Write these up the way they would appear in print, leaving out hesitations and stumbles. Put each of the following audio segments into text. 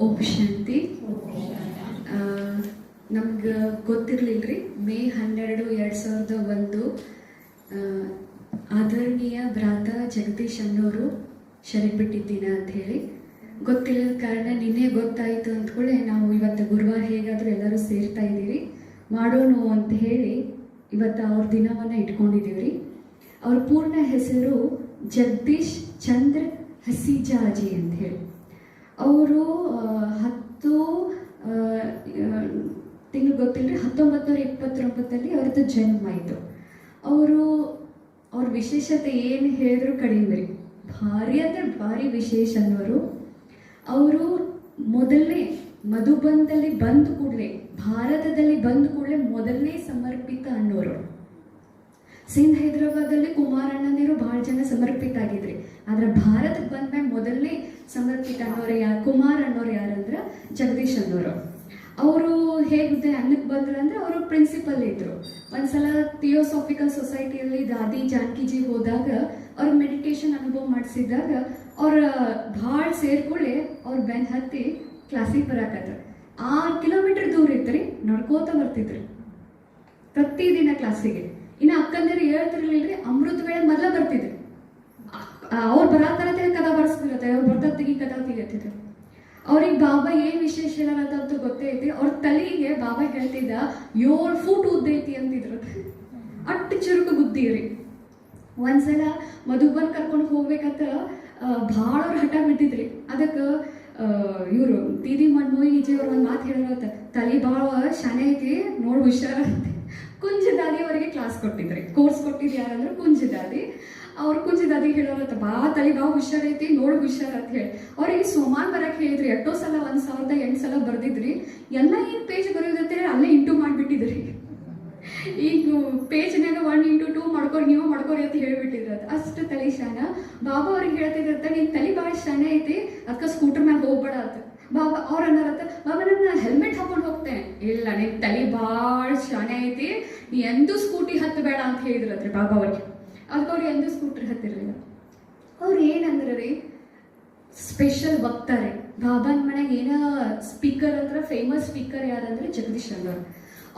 ಓಂ ಶಾಂತಿ. ನಮ್ಗೆ ಗೊತ್ತಿರಲಿಲ್ಲರಿ, ಮೇ 12, 2001 ಆದರಣೀಯ ಭ್ರಾತ ಜಗದೀಶ್ ಅನ್ನೋರು ಶರೀರ ಬಿಟ್ಟಿದ್ದೀನ ಅಂತ ಹೇಳಿ ಗೊತ್ತಿಲ್ಲದ ಕಾರಣ ನಿನ್ನೆ ಗೊತ್ತಾಯಿತು ಅಂದ್ಕೊಳ್ಳೆ ನಾವು ಇವತ್ತು ಗುರುವಾರ ಹೇಗಾದರೂ ಎಲ್ಲರೂ ಸೇರ್ತಾ ಇದ್ದೀವಿ, ಮಾಡೋಣ ಅಂತ ಹೇಳಿ ಇವತ್ತು ಅವ್ರ ದಿನವನ್ನು ಇಟ್ಕೊಂಡಿದ್ದೀವಿ. ಅವ್ರ ಪೂರ್ಣ ಹೆಸರು ಜಗದೀಶ್ ಚಂದ್ರ ಹಸಿಜಾಜಿ ಅಂತ ಹೇಳಿ. ಅವರು 10 ತಿಂಗಳು ಗೊತ್ತಿಲ್ಲರಿ, 1929 ಅವ್ರದ್ದು ಜನ್ಮ ಆಯಿತು. ಅವ್ರ ವಿಶೇಷತೆ ಏನು ಹೇಳಿದ್ರು ಕಡಿಮೆ ರೀ. ಭಾರಿ ಅಂದರೆ ಭಾರಿ ವಿಶೇಷ ಅನ್ನೋರು. ಅವರು ಮೊದಲನೇ ಮಧುಬನದಲ್ಲಿ ಬಂದ ಕೂಡಲೇ, ಭಾರತದಲ್ಲಿ ಬಂದ ಕೂಡಲೇ ಮೊದಲನೇ ಸಮರ್ಪಿತ ಅನ್ನೋರು. ಸಿಂಧ್ ಹೈದರಾಬಾದಲ್ಲಿ ಕುಮಾರಣ್ಣನೇರು ಭಾಳ ಜನ ಸಮರ್ಪಿತ ಆಗಿದ್ರಿ, ಆದ್ರೆ ಭಾರತಕ್ಕೆ ಬಂದ್ಮೇಲೆ ಮೊದಲನೇ ಸಮರ್ಪಿತ ಅನ್ನೋರು ಕುಮಾರ್ ಅನ್ನೋರು ಯಾರಂದ್ರೆ ಜಗದೀಶ್ ಅನ್ನೋರು. ಅವರು ಹೇಗಿದೆ ಅನ್ನಕ್ಕೆ ಬಂದ್ರು ಅಂದ್ರೆ ಅವರು ಪ್ರಿನ್ಸಿಪಲ್ ಇದ್ರು. ಒಂದ್ಸಲ ಥಿಯೋಸಾಫಿಕಲ್ ಸೊಸೈಟಿಯಲ್ಲಿ ದಾದಿ ಜಾನಕಿಜಿ ಹೋದಾಗ ಅವ್ರ ಮೆಡಿಟೇಷನ್ ಅನುಭವ ಮಾಡಿಸಿದಾಗ ಅವ್ರ ಭಾಳ ಸೇರ್ಕೊಳ್ಳಿ ಅವ್ರ ಬೆನ್ ಹತ್ತಿ ಕ್ಲಾಸಿಗೆ ಬರಾಕತ್ರ. 6 ಕಿಲೋಮೀಟರ್ ದೂರ ಇತ್ರಿ, ನಡ್ಕೋತ ಬರ್ತಿದ್ರಿ ಪ್ರತಿದಿನ ಕ್ಲಾಸಿಗೆ. ಇನ್ನು ಅಕ್ಕಂದಿರು ಹೇಳ್ತಿರ್ಲಿಲ್ರಿ, ಅಮೃತ ವೇಳೆ ಮೊದಲ ಬರ್ತಿದ್ರಿ. ಅವ್ರು ಬರತಾರತೆ ಕದಾ ಬರ್ಸ್ತಿರತ್ತೆ, ಅವ್ರು ಬರ್ತಿಗೆ ಕದಾ ತೆಗಿತಿದ್ರು. ಅವ್ರಿಗೆ ಬಾಬಾ ಏನ್ ವಿಶೇಷ ಹೇಳೋದಂತೂ ಗೊತ್ತೇ ಐತಿ. ಅವ್ರ ತಲೆಗೆ ಬಾಬಾ ಹೇಳ್ತಿದ್ದ 7 ಫೂಟ್ ಉದ್ದ ಐತಿ ಅಂತಿದ್ರು. ಅಟ್ಟು ಚುರುಕು ಬುದ್ಧಿ ರೀ. ಒಂದ್ಸಲ ಮಧುಬನ್ ಕರ್ಕೊಂಡು ಹೋಗ್ಬೇಕಂತ ಭಾಳ ಅವ್ರು ಹಠ ಬಿಟ್ಟಿದ್ರಿ. ಅದಕ್ಕೆ ಇವರು ದೀದಿ ಮನ್ಮೋಹಿಜಿ ಅವ್ರು ಒಂದು ಮಾತು ಹೇಳಿರತ್ತ, ತಲೆ ಭಾಳ ಶಾನೆ ಐತಿ ನೋಡಿ ಹುಷಾರಂತೆ. ಕುಂಜದಾದಿ ಅವರಿಗೆ ಕ್ಲಾಸ್ ಕೊಟ್ಟಿದ್ರಿ, ಕೋರ್ಸ್ ಕೊಟ್ಟಿದ್ದು ಯಾರಂದ್ರೆ ಕುಂಜದಾದಿ. ಅವ್ರು ಕುಂಜದಾದಿ ಹೇಳೋರತ್ತ, ತಲೆ ಭಾಳ ಹುಷಾರೈತಿ ನೋಡಿ ಹುಷಾರ್ ಅಂತ ಹೇಳಿ ಅವ್ರಿಗೆ ಸೋಮಾನ್ ಬರಕ್ಕೆ ಹೇಳಿದ್ರಿ. ಎಷ್ಟೋ ಸಲ 1008 ಸಲ ಬರ್ದಿದ್ರಿ. ಎಲ್ಲ ಏನು ಪೇಜ್ ಬರೆಯೋದಂತೇಳಿ ಅಲ್ಲೇ ಇಂಟು ಮಾಡಿಬಿಟ್ಟಿದ್ರಿ. ಈಗ ಪೇಜ್ನಾಗ 1x2 ಮಾಡ್ಕೊರಿ, ನೀವು ಮಾಡ್ಕೊರಿ ಅಂತ ಹೇಳ್ಬಿಟ್ಟಿದ್ರ. ಅಷ್ಟು ತಲೆ ಶಾನ. ಬಾಬಾ ಅವ್ರಿಗೆ ಹೇಳ್ತಿದ್ರತ್ತ, ನಿನ್ ತಲೆ ಭಾಳ ಶಾನೆ ಐತಿ, ಅದಕ್ಕೆ ಸ್ಕೂಟರ್ ಮ್ಯಾಗ ಹೋಗ್ಬೇಡ ಅಂತ. ಬಾಬಾ ಅವ್ರು ಅನ್ನೋರತ್ತ, ಬಾಬಾ ನನ್ನ ಹೆಲ್ಮೆಟ್ ಹಾಕೊಂಡು ಹೋಗ್ತೇನೆ. ಇಲ್ಲ, ನಿನ್ ತಲೆ ಭಾಳ ಶಾನೆ ಐತಿ, ನೀ ಎಂದೂ ಸ್ಕೂಟಿ ಹತ್ತಬೇಡ ಅಂತ ಹೇಳಿದ್ರತ್ರಿ ಬಾಬಾ ಅವ್ರಿಗೆ. ಅದಕ್ಕೆ ಅವ್ರು ಎಂದೂ ಸ್ಕೂಟರ್ ಹತ್ತಿರಲಿಲ್ಲ. ಅವ್ರು ಏನಂದ್ರೆ ರೀ, ಸ್ಪೆಷಲ್ ವಕ್ತಾರೆ. ಬಾಬಾನ ಮನೆಗೆ ಏನ ಸ್ಪೀಕರ್ ಅಂದ್ರೆ ಫೇಮಸ್ ಸ್ಪೀಕರ್ ಯಾರಂದ್ರೆ ಜಗದೀಶ್ ಅನ್ನೋರು.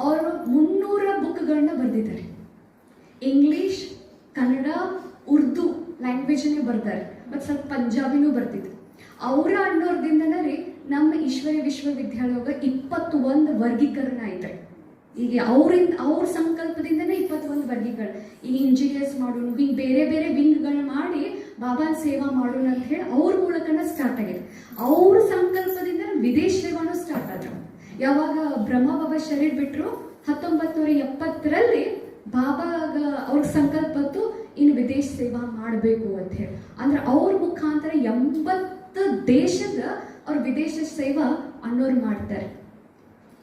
ಅವರು 300 ಬುಕ್ಗಳನ್ನ ಬರೆದಿದ್ದಾರೆ. ಇಂಗ್ಲಿಷ್, ಕನ್ನಡ, ಉರ್ದು ಲ್ಯಾಂಗ್ವೇಜನ್ನೇ ಬರ್ತಾರೆ, ಮತ್ತು ಸ್ವಲ್ಪ ಪಂಜಾಬಿನೂ ಬರ್ತಿದ್ರು. ಅವರ ಅನ್ನೋರ್ದಿಂದನೇ ರೀ ನಮ್ಮ ಈಶ್ವರಿ ವಿಶ್ವವಿದ್ಯಾಲಯದಾಗ 21 ವರ್ಗೀಕರಣ ಐತೆ. ಈಗ ಅವ್ರ ಸಂಕಲ್ಪದಿಂದನೇ 21 ವರ್ಗೀಕರಣ. ಈಗ ಇಂಜಿನಿಯರ್ಸ್ ಮಾಡೋಣ, ಹಿಂಗೆ ಬೇರೆ ಬೇರೆ ವಿಂಗ್ಗಳನ್ನ ಮಾಡಿ ಬಾಬಾನ ಸೇವಾ ಮಾಡೋಣ ಅಂತ ಹೇಳಿ ಅವ್ರ ಮೂಲಕನ ಸ್ಟಾರ್ಟ್ ಆಗಿದೆ. ಅವ್ರ ಸಂಕಲ್ಪದಿಂದ ವಿದೇಶ ಸೇವಾನು ಸ್ಟಾರ್ಟ್ ಆದ್ರು. ಯಾವಾಗ ಬ್ರಹ್ಮ ಬಾಬಾ ಶರೀರ್ ಬಿಟ್ಟರು 1970ರಲ್ಲಿ ಬಾಬಾಗ ಅವ್ರ ಸಂಕಲ್ಪತ್ತು ಇನ್ನು ವಿದೇಶ ಸೇವಾ ಮಾಡಬೇಕು ಅಂತ ಹೇಳಿ. ಅಂದ್ರೆ ಅವ್ರ ಮುಖಾಂತರ 80 ದೇಶದ ಅವ್ರ ವಿದೇಶ ಸೇವಾ ಅನ್ನೋರು ಮಾಡ್ತಾರೆ.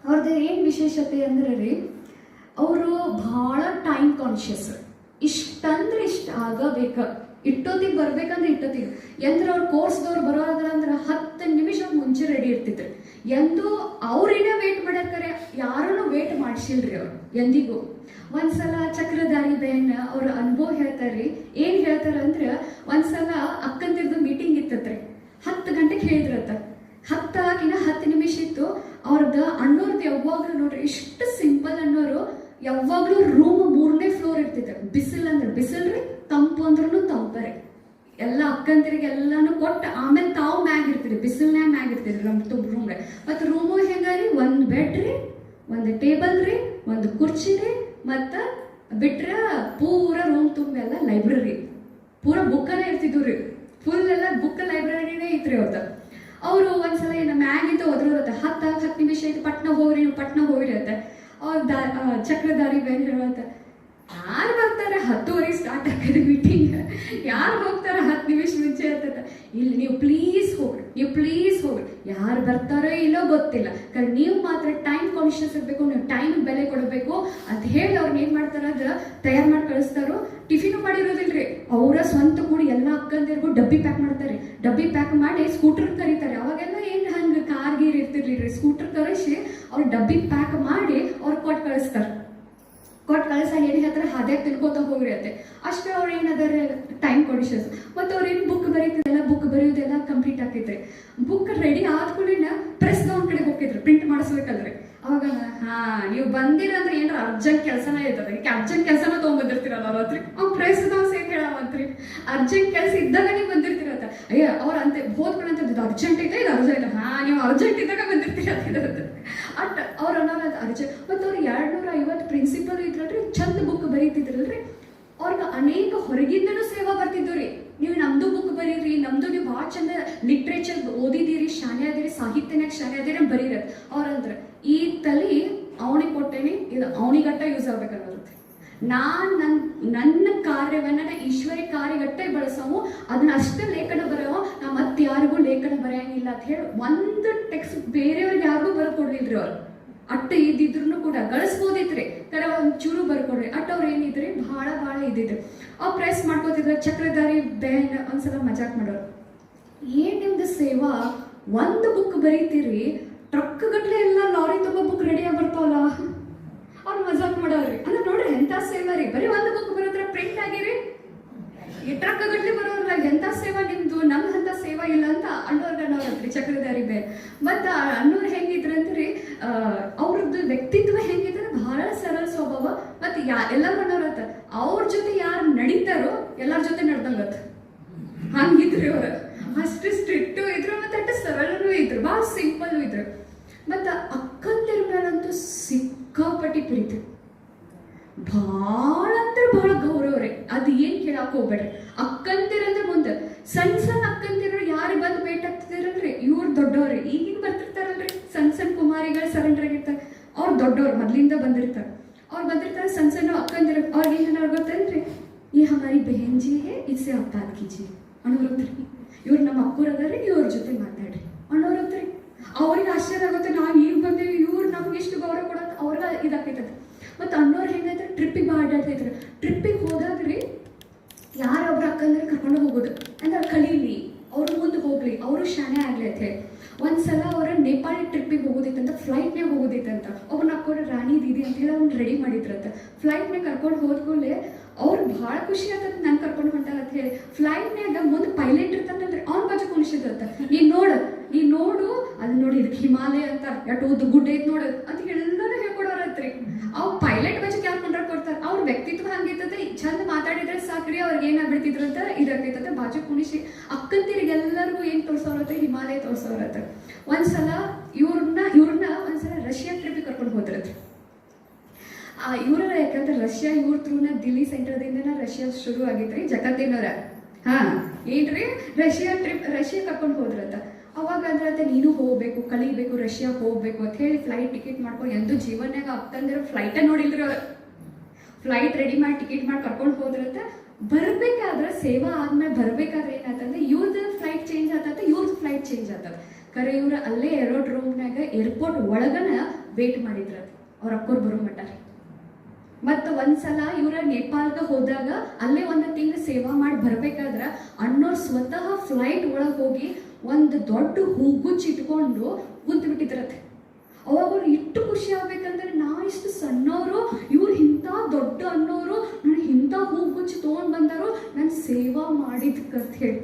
ಅವ್ರದ್ದು ಏನು ವಿಶೇಷತೆ ಅಂದ್ರೆ ರೀ, ಅವರು ಭಾಳ ಟೈಮ್ ಕಾನ್ಶಿಯಸ್. ಇಷ್ಟಂದ್ರೆ ಇಷ್ಟ ಆಗಬೇಕ, ಇಟ್ಟೊತ್ತಿಗೆ ಬರ್ಬೇಕಂದ್ರೆ ಇಟ್ಟೊತ್ತಿಗೆ. ಎಂದ್ರೆ ಅವ್ರ ಕೋರ್ಸ್ದವ್ರು ಬರೋದಂದ್ರೆ 10 ನಿಮಿಷ ಮುಂಚೆ ರೆಡಿ ಇರ್ತಿದ್ರು. ಎಂದು ಅವ್ರೇನೇ ವೇಟ್ ಮಾಡಕ್ಕಾರೆ ಯಾರನ್ನು ವೇಟ್ ಮಾಡಿಸಿಲ್ರಿ ಅವ್ರು ಎಂದಿಗೂ. ಒಂದ್ಸಲ ಚಕ್ರಧಾರಿ ಬೇನ್ ಅವ್ರ ಅನುಭವ ಹೇಳ್ತಾರ್ರಿ. ಏನ್ ಹೇಳ್ತಾರಂದ್ರೆ, ಒಂದ್ಸಲ ಅಕ್ಕಂದಿರ್ದು ಮೀಟಿಂಗ್ ಇತ್ತತ್ರಿ, 10 ಗಂಟೆಗೆ ಹೇಳಿದ್ರತ್ತ. 10 ನಿಮಿಷ ಇತ್ತು. ಅವ್ರದ್ದು ಅನ್ನೋರ್ದು ಯಾವಾಗ್ಲೂ ನೋಡ್ರಿ, ಇಷ್ಟು ಸಿಂಪಲ್ ಅನ್ನೋರು ಯಾವಾಗ್ಲೂ ರೂಮ್ 3ನೇ ಫ್ಲೋರ್ ಇರ್ತಿದ್ರು. ಬಿಸಿಲ್ ಅಂದ್ರೆ ಬಿಸಿಲ್ರಿ, ತಂಪು ಅಂದ್ರೂ ತಂಪರಿ. ಎಲ್ಲ ಅಕ್ಕಂದಿರಿಗೆ ಎಲ್ಲಾನು ಕೊಟ್ಟು ಆಮೇಲೆ ತಾವು ಮ್ಯಾಗ್ ಇರ್ತೀರಿ, ಬಿಸಿಲ್ನ್ಯಾಗ ಮ್ಯಾಗ್ ಇರ್ತಿದ್ರಿ ನಮ್ಮ ರೂಮ್. ಮತ್ತು ರೂಮು ಹೆಂಗಾರಿ, 1 ಬೆಡ್ ರೀ, 1 ಟೇಬಲ್ ರೀ, 1 ಕುರ್ಚಿ ರೀ, ಮತ್ತು ಬಿಟ್ರೆ ಪೂರ ರೂಮ್ ತುಂಬೆಲ್ಲ ಲೈಬ್ರರಿ, ಪೂರ ಬುಕ್ಕನೇ ಇರ್ತಿದ್ವು ರೀ. ಫುಲ್ ಎಲ್ಲ ಬುಕ್ ಲೈಬ್ರರಿನೇ ಐತ್ರಿ ಅವ್ರದ್ದು. ಅವರು ಒಂದ್ಸಲ ಏನು ಮ್ಯಾಗಿಂದ ಒದ್ರೋರತ್ತೆ, 10 ನಿಮಿಷ ಐತಿ, ಪಟ್ನ ಹೋಗ್ರಿ ಅಂತ. ಅವ್ರ ಚಕ್ರಧಾರಿ ಬೇನ್ ಹೇಳುವಂತ, ಯಾರು ಬರ್ತಾರೆ 10:30 ಸ್ಟಾರ್ಟ್ ಆಗಿದೆ ಮೀಟಿಂಗ್, ಯಾರು ಹೋಗ್ತಾರೆ 10 ನಿಮಿಷ ಮುಂಚೆ ಇರ್ತದೆ. ಇಲ್ಲಿ ನೀವು ಪ್ಲೀಸ್ ಹೋಗ್ರಿ, ಯಾರು ಬರ್ತಾರೋ ಇಲ್ಲೋ ಗೊತ್ತಿಲ್ಲ, कारण ನೀವು ಮಾತ್ರ ಟೈಮ್ ಕಾನ್ಶಿಯಸ್ ಇರಬೇಕು, ನೀವು ಟೈಮ್ ಬೆಲೆ ಕೊಡಬೇಕು ಅಂತ ಹೇಳಿ ಅವ್ರನ್ನ ಏನ್ ಮಾಡ್ತಾರ ಅಂದ್ರೆ ತಯಾರು ಮಾಡಿ ಕಳಿಸ್ತಾರೋ. ಟಿಫಿನ್ ಮಾಡಿರೋದಿಲ್ರಿ, ಅವರ ಸ್ವಂತ ಕೂಡಿ ಎಲ್ಲ ಅಕ್ಕಂದಿರ್ಗೂ ಡಬ್ಬಿ ಪ್ಯಾಕ್ ಮಾಡ್ತಾರೆ. ಡಬ್ಬಿ ಪ್ಯಾಕ್ ಮಾಡಿ ಸ್ಕೂಟರ್ ಕರೀತಾರೆ. ಅವಾಗೆಲ್ಲ ಏನ್ ಹಂಗ ಕಾರ್ ಗೀರ್ ಇರ್ತಿರ್ಲಿಲ್ರಿ, ಸ್ಕೂಟರ್ ಕರೆಸಿ ಅವ್ರು ಡಬ್ಬಿ ಪ್ಯಾಕ್ ಮಾಡಿ ಅವ್ರು ಕೊಟ್ಟು ಕಳಿಸ್ತಾರೆ. ಕೊಟ್ಟು ಕಳಿಸ ಏನು ಹೇಳ್ತಾರೆ ಹಾದ್ಯಾಗ ತಿಳ್ಕೊತ ಹೋಗ್ರಿ ಅತ್ತೆ. ಅಷ್ಟು ಅವ್ರು ಏನದಾರೆ ಟೈಮ್ ಕೊಡಿಷನ್ಸ್. ಮತ್ತು ಅವ್ರು ಏನು ಬುಕ್ ಬರೀತಿದ್ದೆಲ್ಲ ಬುಕ್ ಬರೆಯೋದೆಲ್ಲ ಕಂಪ್ಲೀಟ್ ಆಗ್ತೈತ್ರಿ. ಬುಕ್ ರೆಡಿ ಆದ್ಕೂಡಿನ ಪ್ರೆಸ್ದ ಒಂದು ಕಡೆ ಹೋಗ್ತಿದ್ರು ಪ್ರಿಂಟ್ ಮಾಡಿಸ್ಬೇಕಲ್ರಿ. ಅವಾಗ ನೀವು ಬಂದಿರಂದ್ರೆ ಏನಾರ ಅರ್ಜೆಂಟ್ ಕೆಲಸನೇ ಇರ್ತದೆ. ಅರ್ಜೆಂಟ್ ಕೆಲಸನ ತೊಗೊಂಡ್ಬಂದಿರ್ತೀರಲ್ಲ ಅವ್ರ ಹತ್ರ. ಅವ್ನು ಪ್ರೆಸ್ದವ್ ಸೇರಿ ಹೇಳವಂತ್ರಿ ಅರ್ಜೆಂಟ್ ಕೆಲಸ ಇದ್ದಾಗ ನೀವು ಬಂದಿರ್ತೀರತ್ತ. ಅಯ್ಯ ಅವ್ರ ಅಂತ ಹೋದ್ಕೊಂಡಂತ ಇದು ಅರ್ಜೆಂಟ್ ಐತೆ ಇದು ಅರ್ಜೆಂಟ್. ನೀವು ಅರ್ಜೆಂಟ್ ಇದ್ದಾಗ ಬಂದಿರ್ತೀರ ಅಂತ ಅಟ್ ಅವ್ರು ಅನ್ನೋರಂತ ಅರ್ಜೆಂಟ್. ಮತ್ತು ಅವ್ರು 250 ಪ್ರಿನ್ಸಿಪಲ್ ಇದ್ರಲ್ರಿ ಚಂದ ಬುಕ್ ಬರೀತಿದ್ರಲ್ರಿ. ಅವ್ರಿಗೆ ಅನೇಕ ಹೊರಗಿಂದನೂ ಸೇವಾ ಬರ್ತಿದ್ವು ರೀ. ನೀವು ನಮ್ದು ಬುಕ್ ಬರೀರಿ, ನಮ್ದು ನೀವು ಭಾಳ ಚಂದ ಲಿಟ್ರೇಚರ್ ಓದಿದ್ದೀರಿ, ಶಾನೆ ಅದಿರಿ, ಸಾಹಿತ್ಯನಾಗ ಶಾನೆ ಅದಿರಿ ಬರೀರ. ಅವ್ರಂದ್ರೆ ಈ ತಲೆ ಅವನಿಗೆ ಕೊಟ್ಟೇನಿ, ಇದು ಅವನಿಗಟ್ಟ ಯೂಸ್ ಆಗ್ಬೇಕನ್ನೋರುತ್ತೆ. ನನ್ನ ಕಾರ್ಯವನ್ನ ಈಶ್ವರಿ ಕಾರ್ಯಗಟ್ಟೆ ಬಳಸವು, ಅದನ್ನ ಅಷ್ಟೇ ಲೇಖನ ಬರೆಯೋ. ನಾ ಮತ್ತೆ ಯಾರಿಗೂ ಲೇಖನ ಬರೆಯಂಗಿಲ್ಲ ಅಂತ ಹೇಳಿ ಒಂದು ಟೆಕ್ಸ್ಟ್ ಬೇರೆಯವ್ರಿಗೆ ಯಾರಿಗೂ ಬರ್ಕೊಡ್ಲಿಲ್ರಿ. ಅವ್ರು ಅಟ್ಟ ಇದ್ದಿದ್ರು ಕೂಡ ಗಳಿಸ್ಬೋದಿತ್ರಿ, ತರ ಒಂದು ಚೂರು ಬರ್ಕೊಡ್ರಿ. ಅಟ್ಟ ಅವ್ರು ಏನಿದ್ರಿ ಭಾಳ ಇದ್ದಿದ್ರು. ಅವ್ರು ಪ್ರೆಸ್ ಮಾಡ್ಕೋತಿದ್ರು. ಚಕ್ರಧಾರಿ ಬೇನ್ ಒಂದ್ಸಲ ಮಜಾಕ್ ಮಾಡೋರು, ಏನ್ ನಿಮ್ದು ಸೇವಾ, ಒಂದು ಬುಕ್ ಬರೀತೀರಿ, ಟ್ರಕ್ ಗಟ್ಲೆ ಎಲ್ಲ ಲಾರಿ ತುಂಬ ಬುಕ್ ರೆಡಿಯಾಗಿ ಬರ್ತಾವಲ್ಲ. ಅವ್ರು ಮಜಾಕ್ ಮಾಡೋರಿ. ಅಂದ್ರೆ ನೋಡ್ರಿ ಎಂತ ಸೇವಾ ರೀ, ಬರೀ ಒಂದು ಬುಕ್ ಬರೋದ್ರ ಪ್ರಿಂಟ್ ಆಗಿರಿ, ಈ ಟ್ರಕ್ ಗಟ್ಲೆ ಬರೋಲ್ಲ. ಎಂತ ಸೇವಾ ನಿಮ್ದು, ನಮ್ದು ಅಂತ ಸೇವಾ ಇಲ್ಲ ಅಂತ ಅನ್ನೋರ್ಗನ್ನೋರತ್ರಿ ಚಕ್ರಧಾರಿ ಬೇರೆ. ಮತ್ತು ಅನ್ನೋರು ಹೆಂಗಿದ್ರಂದ್ರಿ, ಅವ್ರದ್ದು ವ್ಯಕ್ತಿತ್ವ ಹೆಂಗಿದ್ರೆ ಬಹಳ ಸರಳ ಸ್ವಭಾವ. ಮತ್ತು ಎಲ್ಲರೂ ಅನ್ನೋರತ್ತ ಅವ್ರ ಜೊತೆ ಯಾರು ನಡೀತಾರೋ ಎಲ್ಲರ ಜೊತೆ ನಡ್ದಂಗತ್ತ ಹಂಗಿದ್ರಿ ಅವ್ರ. ಅಷ್ಟು ಸ್ಟ್ರಿಕ್ಟು ಇದ್ರು ಮತ್ತು ಅಷ್ಟು ಸರಳನೂ ಇದ್ರು, ಭಾಳ ಸಿಂಪಲ್ ಇದ್ರು. ಮತ್ತು ಅಕ್ಕಂದಿರ ಮೇಲಂತೂ ಸಿಕ್ಕಾಪಟ್ಟಿ ಪ್ರೀತಿ, ಭಾಳ ಅಂದ್ರೆ ಭಾಳ ಗೌರವ್ರಿ. ಅದು ಏನು ಕೇಳಕ್ಕೆ ಹೋಗ್ಬೇಡ್ರಿ. ಅಕ್ಕಂದಿರಂದ್ರೆ ಮುಂದೆ ಸಣ್ಣ ಅಕ್ಕಂದಿರು ಯಾರು ಬಂದು ಭೇಟಿ ಆಗ್ತಿದಾರಲ್ರಿ, ಇವ್ರು ದೊಡ್ಡವ್ರಿ. ಈಗಿನ ಬರ್ತಿರ್ತಾರಲ್ರಿ ಸಣ್ಣ ಕುಮಾರಿಗಳು ಸರೆಂಡರ್ ಆಗಿರ್ತಾರೆ, ಅವ್ರು ದೊಡ್ಡವ್ರು ಮೊದ್ಲಿಂದ ಬಂದಿರ್ತಾರೆ. ಅವ್ರು ಬಂದಿರ್ತಾರೆ ಸಣ್ಣ ಅಕ್ಕಂದಿರು. ಅವ್ರಿಗೆ ಏನಾರು ಗೊತ್ತೇನ್ರಿ, ಈ ಹಮಾರಿ ಬೆಹನ್ ಜಿ ಹೇ, ಇದ್ಸೆ ಅಪ್ ಬಾತ್ ಕೀಜಿಯೇ ಅನ್ನೋರತ್ರಿ. ಇವ್ರು ನಮ್ಮ ಅಕ್ಕೂರ್ ಅದಾರಿ, ಇವ್ರ ಜೊತೆ ಮಾತಾಡ್ರಿ ಅನ್ನೋರತ್ರಿ. ಅವ್ರಿಗೆ ಆಶ್ಚರ್ಯ ಆಗುತ್ತೆ, ನಾವು ಈಗ ಬಂದೇವಿ, ಇವ್ರು ನಮ್ಗೆ ಇಷ್ಟು ಗೌರವ ಕೊಡೋದು ಅವ್ರಿಗೆ ಇದಾಕೈತದ. ಮತ್ತು ಅನ್ನೋರು ಹೆಂಗೈತ್ರಿ, ಟ್ರಿಪ್ಪಿಗೆ ಭಾಳ ಅಡ್ಡಾಡ್ತೈತ್ರಿ. ಟ್ರಿಪ್ಪಿಗೆ ಹೋದಾಗ್ರಿ ಯಾರೊಬ್ರು ಅಕ್ಕಂದ್ರೆ ಕರ್ಕೊಂಡು ಹೋಗೋದು ಅಂದ್ರೆ ಕಲೀಲಿ, ಅವರು ಮುಂದೆ ಹೋಗ್ಲಿ, ಅವರು ಶಾನೆ ಆಗ್ಲಿ ಅಂತ ಹೇಳಿ. ಒಂದ್ಸಲ ಅವ್ರ ನೇಪಾಳಿ ಟ್ರಿಪ್ಪಿಗೆ ಹೋಗೋದಿತ್ತಂತ, ಫ್ಲೈಟ್ನಾಗ ಹೋಗೋದಿತ್ತಂತ. ಒಬ್ಬನ ಅಕ್ಕೋರ ರಾಣಿ ದೀದಿ ಅಂತ ಹೇಳಿ ಅವ್ನು ರೆಡಿ ಮಾಡಿದ್ರಂತ. ಫ್ಲೈಟ್ನಾಗ ಕರ್ಕೊಂಡು ಹೋದ್ಕೊಳ್ಳೆ ಅವ್ರು ಭಾಳ ಖುಷಿ ಆಗ್ತದೆ, ನಾನು ಕರ್ಕೊಂಡು ಹೊಂಟಾರ ಅಂತ ಹೇಳಿ. ಫ್ಲೈಟ್ನಾಗ ಮುಂದೆ ಪೈಲಟ್ ಇರ್ತಾನಲ್ರಿ, ಅವ್ನ ಬಾಜು ಕುಣಿಸಿದಂತ. ನೀನು ನೋಡು ಅದು ನೋಡಿ, ಇದಕ್ಕೆ ಹಿಮಾಲಯ ಅಂತ ಎಷ್ಟು ಉದ್ದ ಗುಡ್ಡ ಐತೆ ನೋಡು ಅಂತ ಎಲ್ಲರೂ ಹೇಳ್ಕೊಡೋರತ್ರಿ. ಅವ್ರು ಪೈಲಟ್ ಬಾಜು ಯಾರು ಕೊಂಡ್ರಾಕ್ ಕೊಡ್ತಾರೆ. ಅವ್ರ ವ್ಯಕ್ತಿತ್ವ ಹಂಗಿರ್ತದೆ, ಚಂದ ಮಾತಾಡಿದ್ರೆ ಸಾಕ್ರಿ, ಅವ್ರಿಗೆ ಏನಾಗ್ಬಿಡ್ತಿದ್ರಂತ ಇದಾಗ್ತೈತಂತ ಬಾಜು ಕುಣಿಸಿ ಅಕ್ಕಂತಿರಿಗೆಲ್ಲರಿಗೂ ಏನು ತೋರಿಸೋರತ್ತೆ, ಹಿಮಾಲಯ ತೋರಿಸೋರತ್ತೆ. ಒಂದ್ಸಲ ಇವ್ರನ್ನ ಒಂದ್ಸಲ ರಷ್ಯಾ ಟ್ರಿಪ್ಪಿಗೆ ಕರ್ಕೊಂಡು ಹೋದ್ರತ್ರಿ. ಇವ್ರ ಯಾಕಂದ್ರೆ ರಷ್ಯಾ ಇವ್ರ ಥ್ರೂನ ದಿಲ್ಲಿ ಸೆಂಟರ್ದಿಂದ ರಷ್ಯಾ ಶುರು ಆಗೈತ್ರಿ ಜಗತ್ತಿನವರ. ಏನ್ರಿ ರಷ್ಯಾ ಕರ್ಕೊಂಡು ಹೋದ್ರಂತ. ಅವಾಗ ಅಂದ್ರತ್ತೆ ನೀನು ಹೋಗ್ಬೇಕು, ಕಲಿಬೇಕು, ರಷ್ಯಾ ಹೋಗ್ಬೇಕು ಅಂತ ಹೇಳಿ ಫ್ಲೈಟ್ ಟಿಕೆಟ್ ಮಾಡ್ಕೊಂಡು, ಎಂದು ಜೀವನಾಗ ಅಕ್ಕಂದಿರೋ ಫ್ಲೈಟ ನೋಡಿಲ್ರಿ ಅವ್ರು. ಫ್ಲೈಟ್ ರೆಡಿ ಮಾಡಿ ಟಿಕೆಟ್ ಮಾಡಿ ಕರ್ಕೊಂಡು ಹೋದ್ರಂತ. ಬರ್ಬೇಕಾದ್ರೆ ಸೇವಾ ಆದ್ಮೇಲೆ ಬರ್ಬೇಕಾದ್ರೆ ಏನಾಯ್ತಂದ್ರೆ ಇವ್ರದ್ದು ಫ್ಲೈಟ್ ಚೇಂಜ್ ಆತಂತ, ಇವ್ರದ್ದು ಫ್ಲೈಟ್ ಚೇಂಜ್ ಆತದ. ಕರೆ ಇವ್ರ ಅಲ್ಲೇ ಏರೋಡ್ರೋಮ್ನಾಗ ಏರ್ಪೋರ್ಟ್ ಒಳಗನ ವೇಟ್ ಮಾಡಿದ್ರತ್ ಅವ್ರ ಅಕ್ಕೋರ್ ಬರೋ ಮಟ್ಟ. ಮತ್ತು ಒಂದ್ಸಲ ಇವ್ರ ನೇಪಾಲ್ಗೆ ಹೋದಾಗ ಅಲ್ಲೇ ಒಂದು ತಿಂಗಳು ಸೇವಾ ಮಾಡಿ ಬರ್ಬೇಕಾದ್ರೆ ಅನ್ನೋರು ಸ್ವತಃ ಫ್ಲೈಟ್ ಒಳಗೆ ಹೋಗಿ ಒಂದು ದೊಡ್ಡ ಹೂಗುಚ್ಚ ಇಟ್ಕೊಂಡು ಕುಂತು ಬಿಟ್ಟಿದ್ರತ್ತೆ. ಅವಾಗ ಅವ್ರು ಇಷ್ಟು ಖುಷಿ ಆಗ್ಬೇಕಂದ್ರೆ, ನಾ ಇಷ್ಟು ಸಣ್ಣವರು, ಇವ್ರು ಇಂಥ ದೊಡ್ಡ ಅನ್ನೋರು ನನಗೆ ಇಂಥ ಹೂಗುಚ್ಚ ತೊಗೊಂಡು ಬಂದರು, ನಾನು ಸೇವಾ ಮಾಡಿದ್ಕಂತ ಹೇಳಿ.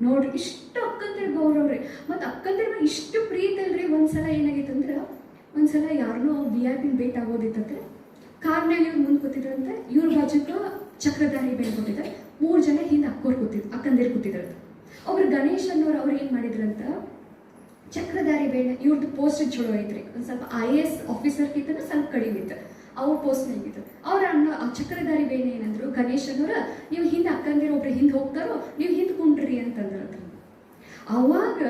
ನೋಡ್ರಿ ಇಷ್ಟು ಅಕ್ಕಂದಿರ ಗೌರವ್ರಿ. ಮತ್ತು ಅಕ್ಕಂದಿರ ಇಷ್ಟು ಪ್ರೀತಿ ಅಲ್ರಿ. ಒಂದ್ಸಲ ಏನಾಗಿತ್ತಂದ್ರೆ, ಒಂದ್ಸಲ ಯಾರನ್ನೋ VIP ಭೇಟಿ ಆಗೋದಿತ್ತಂತೆ. ಕಾರ್ನಾಗ ಇವ್ರು ಮುಂದೆ ಕೂತಿದ್ರಂತೆ, ಇವ್ರ ಬಾಜುಕ ಚಕ್ರಧಾರಿ ಬೇರೆ ಕೂತಿದ್ದಾರೆ, 3 ಜನ ಹಿಂದೆ ಅಕ್ಕಂದಿರು ಕೂತಿದ್ರಂತೆ. ಒಬ್ರು ಗಣೇಶ್ ಅನ್ನೋರು ಅವ್ರು ಏನು ಮಾಡಿದ್ರಂತ, ಚಕ್ರಧಾರಿ ಬೇಡ ಇವ್ರದ್ದು ಪೋಸ್ಟ್ ಚಲೋ ಐತ್ರಿ, ಒಂದು ಸ್ವಲ್ಪ IAS ಆಫೀಸರ್ಗಿಂತ ಸ್ವಲ್ಪ ಕಡಿಮೆ ಇತ್ತು, ಅವ್ರ ಪೋಸ್ಟ್ ಆಗಿತ್ತು. ಅವ್ರ ಚಕ್ರಧಾರಿ ಬೇನೆ ಏನಂದ್ರು, ಗಣೇಶ್ ಅನ್ನೋರು ನೀವು ಹಿಂದೆ ಅಕ್ಕಂದಿರು ಒಬ್ರು ಹಿಂದೆ ಹೋಗ್ತಾರೋ, ನೀವು ಹಿಂದೆ ಕುಂಡ್ರಿ ಅಂತಂದ್ರಂತ. ಅವಾಗ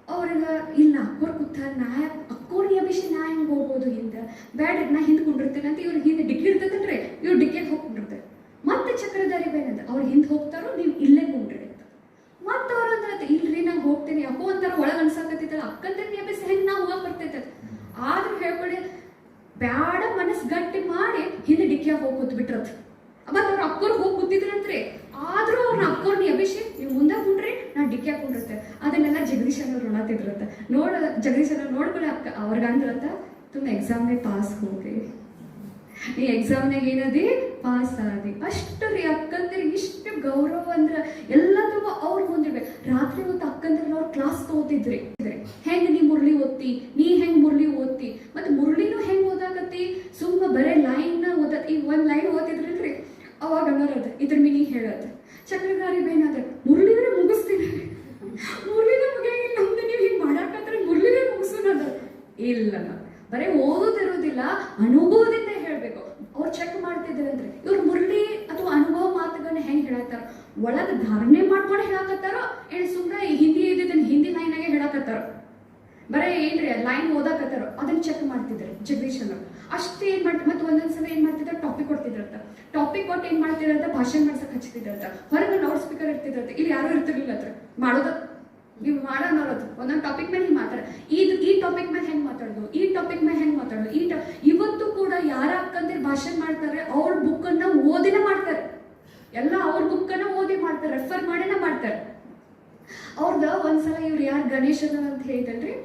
ಅವ್ರಿಗೆ ಇಲ್ಲ ಅಕ್ಕೋರ್ ಕೂತಾರ, ಅಕ್ಕೋರ್ ಅಭಿಷೇಕ್ ನಾ ಹೆಂಗೆ ಹೋಗ್ಬೋದು ಹಿಂದೆ, ಬೇಡ ನಾ ಹಿಂದೆ ಕುಂಡಿರ್ತೇನೆ ಅಂತ. ಇವ್ರು ಹಿಂದೆ ಡಿಕ್ಕಿ ಇರ್ತೈತಲ್ರಿ, ಇವ್ರು ಡಿಕ್ಕಿಗೆ ಹೋಗ್ಕೊಂಡಿರ್ತಾರೆ. ಮತ್ತೆ ಚಕ್ರಧಾರಿ ಬೇನಂತ ಅವ್ರು ಹಿಂದೆ ಹೋಗ್ತಾರೋ, ನೀವು ಇಲ್ಲೇ ಕುಂಡ್ರಿ ಅಂತ. ಮತ್ತೆ ಅವ್ರು ಅಂದ್ರೆ ಇಲ್ರಿ ನಾನು ಹೋಗ್ತೇನೆ, ಯಾಕೋ ಒಂಥರ ಒಳಗೆ ಅನ್ಸಾಕತ್ತೈತಲ್ಲ, ಅಕ್ಕಂದಿರ ಅಭಿಷೇಕ್ ಹೆಂಗೆ ನಾವು ಹೋಗಕ್ಕೆ ಬರ್ತೈತೆ. ಆದ್ರೂ ಹೇಳ್ಕೊಳ್ಳಿ ಬ್ಯಾಡ ಮನಸ್ಸು ಗಟ್ಟಿ ಮಾಡಿ ಹಿಂದೆ ಡಿಕ್ಕಿಯಾಗ ಹೋಗಿ ಕೂತ್ಬಿಟ್ರತ್. ಮತ್ತು ಅವ್ರ ಅಕ್ಕೋರ್ ಹೋಗಿ ಕೂತಿದ್ರಂತ್ರಿ. ಆದ್ರೂ ಅವ್ರನ್ನ ಅಕ್ಕೋರ್ನ ಅಭಿಷೇಕ್ ನೀವು ಮುಂದೆ ಕುಂಡ್ರಿ, ನಾ ಡಿಕ್ಕಿ ಹಾಕೊಂಡಿರುತ್ತೆ. ಅದನ್ನೆಲ್ಲ ಜಗದೀಶ್ ಅನ್ನೋರು ನೋಡತ್ತಿದ್ರಂತ. ಜಗದೀಶ್ ಅನ್ನೋರು ನೋಡ್ಕೊಳ್ಳಿ ಅವ್ರಿಗೆ ಅಂದ್ರಂತ, ತುಂಬ ಎಕ್ಸಾಮ್ಗೆ ಪಾಸ್ ಹೋಗಿ ನೀ ಎಕ್ಸಾಮ್ನಾಗ ಏನದಿ ಪಾಸ್ ಆದಿ ಅಷ್ಟು ರೀ. ಅಕ್ಕಂದಿರಿಗೆ ಇಷ್ಟು ಗೌರವ ಅಂದ್ರೆ ಎಲ್ಲದೂ ಅವ್ರು ಮುಂದಿರ್ಬೇಕು. ರಾತ್ರಿ ಹೊತ್ತು ಅಕ್ಕಂದಿರ ಅವ್ರು ಕ್ಲಾಸ್ ತಗೋತಿದ್ರಿ, ಹೆಂಗ್ ನೀ ಮುರಳಿ ಓದ್ತಿ, ನೀ ಹೆಂಗ್ ಮುರಳಿ ಓದ್ತಿ, ಮತ್ತೆ ಮುರಳಿನೂ ಹೆಂಗ್ ಓದಾಕತ್ತಿ, ಸುಮ್ಮ ಬರೇ ಲೈನ್ ಓದ. ಈಗ ಒಂದ್ ಲೈನ್ ಓದಿದ್ರಲ್ರಿ, ಅವಾಗ ಅನ್ನೋರದು ಇದ್ರ ಮೀನಿಂಗ್ ಹೇಳೋದು. ಚಕ್ರಧಾರಿ ಬೇನಾದ್ರೆ ಮುರಳಿದ್ರೆ ಮುಗಿಸ್ತೀನಿ, ಮುರಳಿನೇ ಮುಗಿಯಂಗಿಲ್ಲ ನಮ್ದು, ನೀವು ಹಿಂಗೆ ಮಾಡಾಕತ್ರೆ ಮುರಳಿನೇ ಮುಗಿಸೋಣ. ಇಲ್ಲ, ಬರೀ ಓದೋದಿರೋದಿಲ್ಲ, ಅನುಭವದಿಂದ ಹೇಳ್ಬೇಕು. ಅವ್ರು ಚೆಕ್ ಮಾಡ್ತಿದ್ದಾರಂದ್ರೆ ಇವ್ರು ಮುರಳಿ ಅಥವಾ ಅನುಭವ ಮಾತುಗಳನ್ನ ಹೆಂಗ್ ಹೇಳತ್ತಾರ, ಒಳಗೆ ಧಾರಣೆ ಮಾಡ್ಕೊಂಡು ಹೇಳಕತ್ತಾರೋ ಏನ್ ಸುಮ್ಮನೆ ಹಿಂದಿ ಇದ್ದಿದ್ದನ್ನ ಹಿಂದಿ ಲೈನಾಗೆ ಹೇಳಕತ್ತಾರೋ, ಬರೇ ಏನ್ರಿ ಲೈನ್ ಓದಾಕತ್ತಾರೋ ಅದನ್ನ ಚೆಕ್ ಮಾಡ್ತಿದ್ರು ಜಗದೀಶ್ ಅನ್ನೋರು. ಅಷ್ಟೇ ಏನ್ ಮಾಡ್ತಾರೆ. ಮತ್ತೆ ಒಂದೊಂದ್ಸಲ ಏನ್ ಮಾಡ್ತಿದ್ರು, ಟಾಪಿಕ್ ಕೊಡ್ತಿದ್ರಂತ. ಟಾಪಿಕ್ ಕೊಟ್ಟು ಏನ್ ಮಾಡ್ತಿದ್ರಂತ, ಭಾಷಣ ಮಾಡ್ಸಕ್ ಹಚ್ತಿದ್ರಂತ. ಹೊರಗೆ ಲೌಡ್ ಸ್ಪೀಕರ್ ಇರ್ತಿದ್ರಂತ, ಇಲ್ಲಿ ಯಾರು ಇರ್ತಿರ್ಲಿಲ್ಲ ಹತ್ರ ಮಾಡೋದು. ನೀವು ಮಾಡೋದು ಒಂದೊಂದು ಟಾಪಿಕ್ ಮೇಲೆ ಹಿಂಗೆ ಮಾತಾಡ, ಈ ಟಾಪಿಕ್ ಮೇಲೆ ಹೆಂಗ್ ಮಾತಾಡೋದು, ಈ ಟಾಪಿಕ್ ಮೇಲೆ ಹೆಂಗ್ ಮಾತಾಡೋದು. ಇವತ್ತು ಕೂಡ ಯಾರ ಅಕ್ಕಂದಿರು ಭಾಷಣ ಮಾಡ್ತಾರೆ, ಅವ್ರ ಬುಕ್ಕನ್ನ ಓದಿನ ಮಾಡ್ತಾರೆ, ಎಲ್ಲ ಅವ್ರ ಬುಕ್ಕನ್ನ ಓದಿ ಮಾಡ್ತಾರೆ, ರೆಫರ್ ಮಾಡಿನ ಮಾಡ್ತಾರೆ. ಅವ್ರದ ಒಂದ್ಸಲ ಇವ್ರು ಯಾರು ಗಣೇಶನ ಅಂತ ಹೇಳಿದಲ್ರಿ,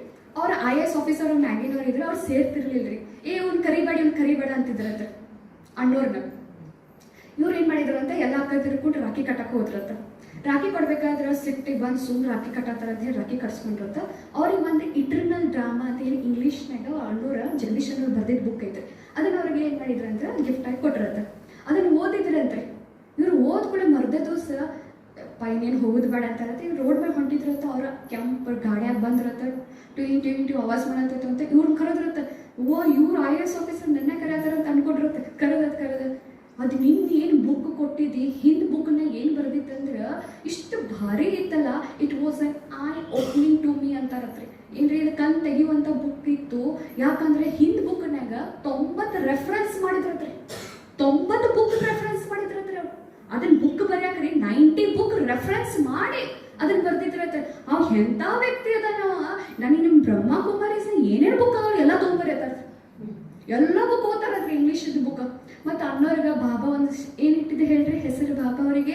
ಅವ್ರ IAS ಆಫೀಸರ್ ಅವ್ರ ಮ್ಯಾಗಿನವ್ರು ಇದ್ರೆ ಅವ್ರು ಸೇರ್ತಿರ್ಲಿಲ್ರಿ. ಇವ್ನು ಕರಿಬೇಡ ಅಂತಿದ್ರಂತ ಅಣ್ಣೋರ್ನ. ಇವ್ರು ಏನ್ ಮಾಡಿದ್ರು ಅಂತ ಎಲ್ಲ ಅಕ್ಕ ತಿರ್ಕೊಂಡು ರಾಖಿ ಕಟ್ಟಕ್ಕೆ ಹೋದ್ರಂತ. ರಾಖಿ ಕೊಡ್ಬೇಕಾದ್ರೆ ಸಿಟ್ಟಿಗೆ ಬಂದು ಸುಮ್ಮನೆ ರಾಖಿ ಕಟ್ಟಾತಾರ ಅಂತ ಹೇಳಿ ರಾಖಿ ಕಟ್ಸ್ಕೊಂಡ್ರಂತ. ಅವ್ರಿಗೆ ಒಂದು ಇಟರ್ನಲ್ ಡ್ರಾಮಾ ಅಂತ ಹೇಳಿ ಇಂಗ್ಲೀಷ್ನಾಗ ಅಣ್ಣೂರ ಜಗದೀಶ್ ಅನ್ನೋರು ಬರ್ದಿದ್ದ ಬುಕ್ ಐತೆ. ಅದನ್ನ ಅವ್ರಿಗೆ ಏನ್ ಮಾಡಿದ್ರಂತ ಗಿಫ್ಟ್ ಆಗಿ ಕೊಟ್ರಂತ. ಅದನ್ನ ಓದಿದ್ರಂತ್ರಿ. ಇವ್ರು ಓದ್ಕೊಳ್ಳೆ ಮರ್ದ ದಿವಸ ಇನ್ನೇನು ಹೋಗುದು ಬೇಡ ಅಂತ ಇವ್ರು ರೋಡ್ ಮೇಲೆ ಹೊಂಟಿದ್ರಂತ. ಅವ್ರ ಕೆಂಪ್ ಗಾಡಿಯಾಗ ಬಂದ್ರತ್ತ, ಟ್ಯೂನ್ ಆವಾಜ್ ಮಾಡತ್ತ ಅಂತ ಇವ್ರನ್ನ ಕರೆದ್ರತ್ತ. ಇವ್ರು IAS ಆಫೀಸರ್ ನನ್ನ ಕರೆಯತಾರ ಅಂತ ಅನ್ಕೊಂಡ್ರತ್ತ. ಕರೆದ ಅದು ನಿನ್ನ ಏನು ಬುಕ್ ಕೊಟ್ಟಿದ್ದಿ, ಹಿಂದ್ ಬುಕ್ನಾಗ ಏನು ಬರ್ದಿತ್ತಂದ್ರೆ ಇಷ್ಟು ಭಾರಿ ಇತ್ತಲ್ಲ, it was an eye opening to me ಅಂತಾರತ್ರಿ. ಏನ್ರಿ ಇದು ಕಣ್ ತೆಗಿಯುವಂಥ ಬುಕ್ ಇತ್ತು. ಯಾಕಂದ್ರೆ ಹಿಂದ್ ಬುಕ್ನಾಗ 90 ರೆಫರೆನ್ಸ್ ಮಾಡಿದ್ರತ್ರಿ, 90 ಬುಕ್ ರೆಫರೆನ್ಸ್ ಮಾಡಿದ್ರತ್ರಿ. ಅವ್ರು ಅದನ್ನ ಬುಕ್ ಬರ್ಯಾಕ್ರಿ 90 ಬುಕ್ ರೆಫರೆನ್ಸ್ ಮಾಡಿ ಅದನ್ನ ಬರ್ದಿದ್ರತ್ತ. ಅವ್ ಎಂಥ ವ್ಯಕ್ತಿ ಅದನ್ನ. ನನಗೆ ನಿಮ್ಮ ಬ್ರಹ್ಮಕುಮಾರೀಸ್ ಏನೇನು ಬುಕ್ ಅವ ಎಲ್ಲ ತೊಗೊಂಬರ್ತಾರ, ಎಲ್ಲ ಬುಕ್ ಓದ್ತಾರತ್ರಿ ಇಂಗ್ಲೀಷ್ ಬುಕ್. ಮತ್ತು ಅಣ್ಣವ್ರಿಗೆ ಬಾಬಾ ಒಂದು ಏನಿಟ್ಟಿದೆ ಹೇಳ್ರಿ ಹೆಸರು, ಬಾಬಾ ಅವರಿಗೆ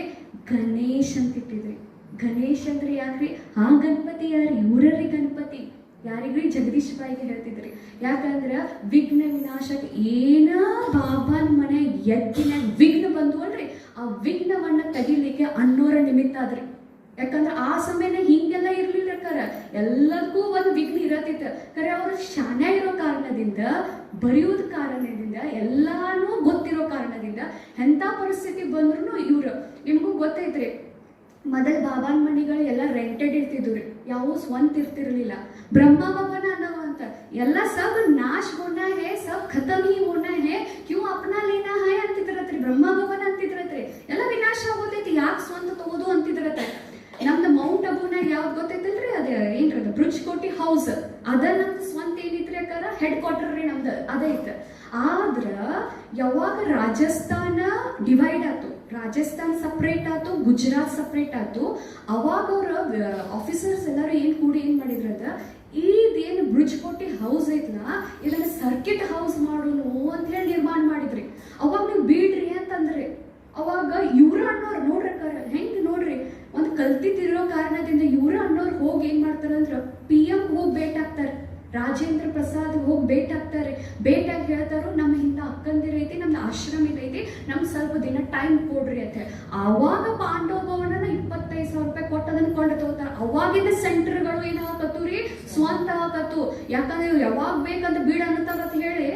ಗಣೇಶ್ ಅಂತ ಇಟ್ಟಿದ್ರಿ. ಗಣೇಶ್ ಅಂದ್ರೆ ಯಾಕ್ರಿ, ಆ ಗಣಪತಿ ಯಾರು, ಇವರ್ರಿ ಗಣಪತಿ ಯಾರಿಗ್ರಿ, ಜಗದೀಶ್ ಬಾಯಿಗೆ ಹೇಳ್ತಿದ್ರಿ. ಯಾಕಂದ್ರೆ ವಿಘ್ನ ವಿನಾಶಕ್ಕೆ ಏನ ಬಾಬಾನ ಮನೆ ಎದ್ದಿನ ವಿಘ್ನ ಬಂದು ಅಲ್ರಿ, ಆ ವಿಘ್ನವನ್ನ ತೆಗಿಲಿಕ್ಕೆ ಅಣ್ಣೋರ ನಿಮಿತ್ತ ಆದ್ರಿ. ಯಾಕಂದ್ರೆ ಆ ಸಮಯನ ಹಿಂಗೆಲ್ಲ ಇರ್ಲಿಲ್ಲ ಕರ, ಎಲ್ಲದಕ್ಕೂ ಒಂದು ವಿಘ್ನ ಇರತ್ತಿತ್ತು. ಕರೆ ಅವರು ಶಾನ ಇರೋ ಕಾರಣದಿಂದ, ಬರೆಯೋದ ಕಾರಣದಿಂದ, ಎಲ್ಲಾನು ಗೊತ್ತಿರೋ ಕಾರಣದಿಂದ ಎಂಥ ಪರಿಸ್ಥಿತಿ ಬಂದ್ರು ಇವ್ರು. ನಿಮಗೂ ಗೊತ್ತೈತ್ರಿ, ಮೊದಲು ಬಾಬಾನ್ ಮನಿಗಳು ಎಲ್ಲ ರೆಂಟೆಡ್ ಇರ್ತಿದ್ವಿ, ಯಾವ ಸ್ವಂತ ಇರ್ತಿರ್ಲಿಲ್ಲ. ಬ್ರಹ್ಮ ಭವನ ಅನ್ನೋ ಅಂತ ಎಲ್ಲ ಸಬ್ ನಾಶ್ ಹೋನ ಹೇ, ಸಬ್ ಖತಮ್ ಹಿ ಹೋನ ಹೇ, ಕ್ಯೂ ಅಪ್ನಾ ಲೇನಾ ಹೈ ಅಂತಿದ್ರತ್ರಿ. ಬ್ರಹ್ಮ ಭವನ ಅಂತಿದ್ರತ್ರಿ, ಎಲ್ಲ ವಿನಾಶ ಆಗೋದೈತಿ, ಯಾಕೆ ಸ್ವಂತ ತಗೋದು ಅಂತಿದ್ರತ್ರಿ. ನಮ್ದು ಮೌಂಟ್ ಅಬೂನಾಗ ಯಾವ್ದು ಗೊತ್ತೈತಲ್ರಿ, ಅದ ಏನ್ರದ ಬ್ರಿಡ್ಜ್ ಕೋಟಿ ಹೌಸ್, ಅದ ನಮ್ದು ಸ್ವಂತ ಏನಿತ್ರಿ ಅಕ್ಕಾರ, ಹೆಡ್ ಕ್ವಾರ್ಟರ್ ರೀ ನಮ್ದು ಅದೈತೆ. ಆದ್ರ ಯಾವಾಗ ರಾಜಸ್ಥಾನ ಡಿವೈಡ್ ಆಯ್ತು, ರಾಜಸ್ಥಾನ್ ಸಪ್ರೇಟ್ ಆಯ್ತು, ಗುಜರಾತ್ ಸಪ್ರೇಟ್ ಆಯ್ತು, ಅವಾಗ ಅವ್ರ ಆಫೀಸರ್ಸ್ ಎಲ್ಲರೂ ಕೂಡಿ ಏನ್ ಮಾಡಿದ್ರದ, ಇದೇನು ಬ್ರಿಡ್ಜ್ ಕೋಟಿ ಹೌಸ್ ಐತ್ಲ, ಇದನ್ನ ಸರ್ಕಿಟ್ ಹೌಸ್ ಮಾಡೋನು ಅಂತ ಹೇಳಿ ನಿರ್ಮಾಣ ಮಾಡಿದ್ರಿ. ಅವಾಗ ನೀವು ಬೀಡ್ರಿ ಅಂತಂದ್ರಿ. ಅವಾಗ ಇವ್ರ ಅನ್ನೋರು ನೋಡ್ರಕ್ಕಾರ ಹೆಂಗ್ ನೋಡ್ರಿ, ಒಂದು ಕಲ್ತಿರೋ ಕಾರಣದಿಂದ ಇವ್ರ ಅನ್ನೋರು ಹೋಗಿ ಏನ್ ಮಾಡ್ತಾರಂದ್ರ PM ಹೋಗಿ ಭೇಟ್ ಆಗ್ತಾರೆ, ರಾಜೇಂದ್ರ ಪ್ರಸಾದ್ ಹೋಗಿ ಭೇಟ್ ಆಗ್ತಾರೆ. ಭೇಟಾಗಿ ಹೇಳ್ತಾರೋ ನಮ್ಮ ಇಂಥ ಅಕ್ಕಂದಿರೈತಿ, ನಮ್ದು ಆಶ್ರಮ ಇದೈತಿ, ನಮ್ಗೆ ಸ್ವಲ್ಪ ದಿನ ಟೈಮ್ ಕೊಡ್ರಿ ಅಂತ ಹೇಳಿ. ಅವಾಗ ಪಾಂಡವ ಭವನನ 25,000 ರೂಪಾಯಿ ಕೊಟ್ಟು ಅದನ್ನ ಕೊಂಡು ತಗೋತಾರ. ಅವಾಗಿನ ಸೆಂಟರ್ಗಳು ಏನಾಗತ್ತು ರೀ, ಸ್ವಂತ ಆಗತ್ತು. ಯಾಕಂದ್ರೆ ಯಾವಾಗ ಬೇಕಂತ ಬೀಡ ಅನ್ನತಾರ ಅಂತ ಹೇಳಿ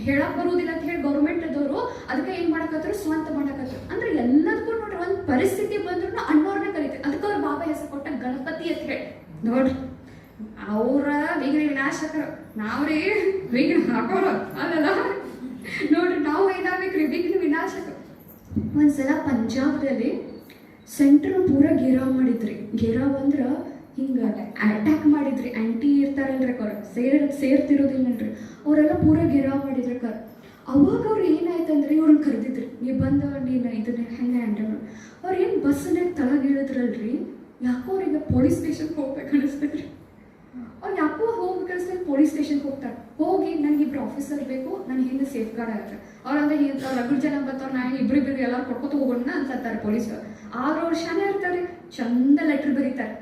ಹೇಳಕ್ ಬರುವುದಿಲ್ಲ ಅಂತ ಹೇಳಿ ಗೌರ್ಮೆಂಟ್ ಅದವರು ಅದಕ್ಕೆ ಏನ್ ಮಾಡಕತ್ರು, ಸ್ವಂತ ಮಾಡಕತ್ರು. ಅಂದ್ರೆ ಎಲ್ಲದಕ್ಕೂ ನೋಡ್ರಿ ಒಂದ್ ಪರಿಸ್ಥಿತಿ ಬಂದ್ರು ಅನ್ನೋರ್ನ ಕರೀತಾರೆ. ಅದಕ್ಕೆ ಅವ್ರ ಬಾಬಾ ಹೆಸರು ಕೊಟ್ಟ ಗಣಪತಿ ಅಂತ ಹೇಳಿ. ನೋಡ್ರಿ ಅವ್ರ ವಿಘ್ನ ವಿನಾಶಕರು, ನಾವ್ರಿ ವಿಘ್ನ ಹಾಕೋರ ಅಲ್ಲಲ್ಲ. ನೋಡ್ರಿ ನಾವು ಏನಾಗ್ಬೇಕ್ರಿ, ವಿಘ್ನ ವಿನಾಶಕರು. ಒಂದ್ಸಲ ಪಂಜಾಬ್ದಲ್ಲಿ ಸೆಂಟರ್ ಪೂರ ಘೇರಾವ್ ಮಾಡಿದ್ರಿ. ಘೇರಾವ್ ಅಂದ್ರ ಹಿಂಗ ಅಟ್ಯಾಕ್ ಮಾಡಿದ್ರಿ. ಆಂಟಿ ಇರ್ತಾರಲ್ರಿ ಅವ್ರ ಸೇರ್ತಿರೋದಿಲ್ಲನ್ರಿ, ಅವರೆಲ್ಲ ಪೂರ ಘೇರಾವ್ ಮಾಡಿದ್ರಿ ಕರ್. ಅವಾಗ ಅವ್ರು ಏನಾಯ್ತಂದ್ರೆ ಇವ್ರನ್ನ ಕರೆದಿದ್ರಿ, ನೀವು ಬಂದ ನೀನು ಇದನ್ನ ಹೆಂಗೆ ಹ್ಯಾಂಡಲ್ ಮಾಡಿ. ಅವ್ರು ಏನು ಬಸ್ನಾಗ ತಳಗಿಳಿದ್ರಲ್ರಿ, ಯಾಕೋ ಅವ್ರಿಗೆ ಪೊಲೀಸ್ ಸ್ಟೇಷನ್ಗೆ ಹೋಗ್ಬೇಕು ಅನಿಸ್ತದ್ರಿ. ಅವ್ರು ಯಾಕೋ ಹೋಗಿ ಕಳಿಸ್ತಾರೆ, ಪೊಲೀಸ್ ಸ್ಟೇಷನ್ಗೆ ಹೋಗ್ತಾರೆ. ಹೋಗಿ ನನಗೆ ಇಬ್ರು ಆಫೀಸರ್ ಬೇಕು, ನನ್ನ ಹಿಂದೆ ಸೇಫ್ ಗಾರ್ಡ್ ಆಗ್ತಾರೆ. ಅವ್ರಂದ್ರೆ ಅವ್ರು ರಗಡ್ ಜನ ಬರ್ತಾವ್ರು, ನಾನು ಇಬ್ರು ಎಲ್ಲರೂ ಕೊಡ್ಕೊತ ಹೋಗೋಣ ಅಂತಾರೆ ಪೊಲೀಸರು. 6 ವರ್ಷನೇ ಇರ್ತಾರೆ, ಚಂದ ಲೆಟ್ರ್ ಬರೀತಾರೆ.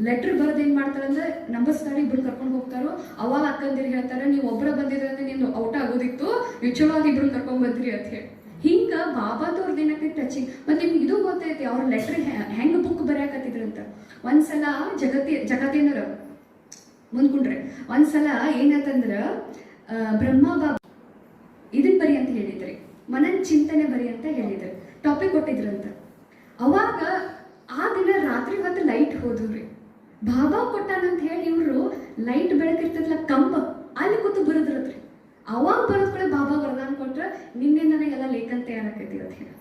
ಲೆಟ್ರ್ ಬರೆದು ಏನು ಮಾಡ್ತಾರೆ ಅಂದ್ರೆ ನಂಬರ್ಸ್ತಾರೆ, ಇಬ್ರು ಕರ್ಕೊಂಡು ಹೋಗ್ತಾರೋ. ಅವಾಗ ಅಕ್ಕಂದಿರು ಹೇಳ್ತಾರೆ, ನೀವು ಒಬ್ಬರ ಬಂದಿದ್ರೆ ಅಂದ್ರೆ ನೀನು ಔಟ್ ಆಗೋದಿತ್ತು, ನೀವು ಚಲೋ ಆಗಿ ಇಬ್ರು ಕರ್ಕೊಂಡ್ ಬಂದ್ರಿ ಅಂತ ಹೇಳಿ. ಹಿಂಗ ಬಾಬಾದವ್ರ ದಿನಕ್ಕೆ ಟಚಿಂಗ್. ಮತ್ತೆ ನಿಮ್ಗೆ ಇದು ಗೊತ್ತೈತಿ ಅವ್ರ ಲೆಟ್ರ್ ಹೆಂಗ್ ಬುಕ್ ಬರೆಯಕತ್ತಿದ್ರಂತ. ಒಂದ್ಸಲ ಜಗತ್ತೇನರ ಮುಂದ್ಕೊಂಡ್ರೆ ಒಂದ್ಸಲ ಏನಂತಂದ್ರ ಬ್ರಹ್ಮ ಬಾಬಾ ಇದನ್ ಬರಿ ಅಂತ ಹೇಳಿದ್ರಿ, ಮನನ್ ಚಿಂತನೆ ಬರಿ ಅಂತ ಹೇಳಿದ್ರಿ, ಟಾಪಿಕ್ ಕೊಟ್ಟಿದ್ರಂತ. ಅವಾಗ ಆ ದಿನ ರಾತ್ರಿ ಹೊತ್ತು ಲೈಟ್ ಹೋದ್ರಿ. ಬಾಬಾ ಕೊಟ್ಟಾನಂತ ಹೇಳಿ ಇವರು ಲೈಟ್ ಬೆಳಕಿರ್ತದಲ್ಲ ಕಂಬ, ಅಲ್ಲಿ ಕೂತು ಬರೋದ್ರತ್ರಿ. ಅವಾಗ ಬರೋದ್ಕೂಳೆ ಬಾಬಾ ವರದಾನ ಕೊಟ್ರ, ನಿನ್ನೆ ನನಗೆಲ್ಲ ಲೇಖನ ತಯಾರಾಕೈತಿ ಅಂತ ಹೇಳಿ.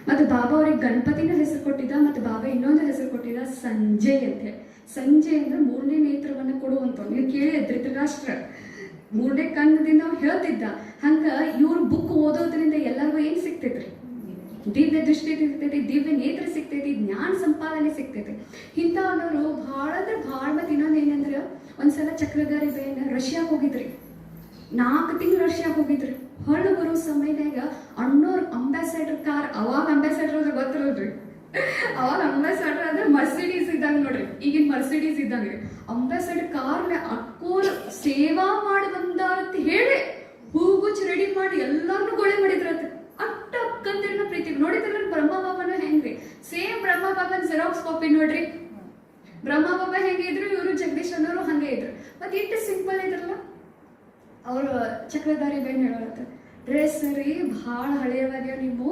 ಮತ್ತೆ ಬಾಬಾ ಅವ್ರಿಗೆ ಗಣಪತಿನ ಹೆಸರು ಕೊಟ್ಟಿದ್ದ, ಮತ್ತೆ ಬಾಬಾ ಇನ್ನೊಂದು ಹೆಸರು ಕೊಟ್ಟಿದ್ದ ಸಂಜಯ್ ಅಂತ ಹೇಳಿ. ಸಂಜೆ ಅಂದ್ರೆ 3ನೇ ನೇತ್ರವನ್ನ ಕೊಡುವಂತ. ನೀವು ಕೇಳಿ ಧೃತರಾಷ್ಟ್ರ 3ನೇ ಕಣ್ಣದಿಂದ ಅವ್ನು ಹೇಳ್ತಿದ್ದ. ಹಂಗ ಇವ್ರ ಬುಕ್ ಓದೋದ್ರಿಂದ ಎಲ್ಲರಿಗೂ ಏನ್ ಸಿಗ್ತೈತ್ರಿ? ದಿವ್ಯ ದೃಷ್ಟಿ ಸಿಗ್ತೈತಿ, ದಿವ್ಯ ನೇತ್ರ ಸಿಗ್ತೈತಿ, ಜ್ಞಾನ ಸಂಪಾದನೆ ಸಿಗ್ತೈತಿ. ಇಂಥವ್ರು ಭಾಳ ಅಂದ್ರೆ ಭಾಳ. ಮತ್ತೆ ಇನ್ನೊಂದು ಏನಂದ್ರೆ ಒಂದ್ಸಲ ಚಕ್ರಧಾರಿ ಬೇನ ರಷ್ಯಾಗೆ ಹೋಗಿದ್ರಿ, 4 ತಿಂಗಳು ರಷ್ಯಾಗೆ ಹೋಗಿದ್ರಿ. ಹೊಳ್ಳು ಬರೋ ಸಮಯದಾಗ ಅಣ್ಣೋರ್ ಅಂಬಾಸಡರ್ ಕಾರ್, ಅವಾಗ ಅಂಬಾಸಡರ್ ಅಂದ್ರೆ ಗೊತ್ತಿರೋದ್ರಿ, ಅವಾಗ ಅಂಬಾಸಡರ್ ಅಂದ್ರೆ ಮರ್ಸಿಡೀಸ್ ಇದ್ದಂಗೆ ನೋಡ್ರಿ, ಈಗಿನ ಮರ್ಸಿಡೀಸ್ ಇದ್ದಂಗೆ. ಅಂಬಾಸಡರ್ ಕಾರ್ನ ಅಕ್ಕೋರ್ ಸೇವಾ ಮಾಡಿ ಬಂದಾರಂತ ಹೇಳಿ ಹೂಗುಚ್ಚ ರೆಡಿ ಮಾಡಿ ಎಲ್ಲಾರನ್ನೂ ಗೋಳೆ ಮಾಡಿದ್ರಂತ. ಅಟ್ಟ ಅಕ್ಕಂದಿರನ್ನ ಪ್ರೀತಿ ನೋಡಿದ್ರ. ಬ್ರಹ್ಮ ಬಾಬಾನ ಹೆಂಗ್ರಿ ಸೇಮ್ ಬ್ರಹ್ಮ ಬಾಬಾನ ಜೆರಾಕ್ಸ್ ಕಾಪಿ ನೋಡ್ರಿ. ಬ್ರಹ್ಮ ಬಾಬಾ ಹೆಂಗಿದ್ರು ಇವರು ಜಗದೀಶ್ ಅನ್ನೋರು ಹಂಗೆ ಇದ್ರು. ಮತ್ತೆ ಇಟ್ಟು ಸಿಂಪಲ್ ಇದ್ರಲ್ಲ. ಅವರು ಚಕ್ರಧಾರಿ ಬೇನ್ ಹೇಳೋರತ್ತ, ಡ್ರೆಸ್ ರೀ ಭಾಳ ಹಳೆಯವಾಗ್ಯ, ನೀವು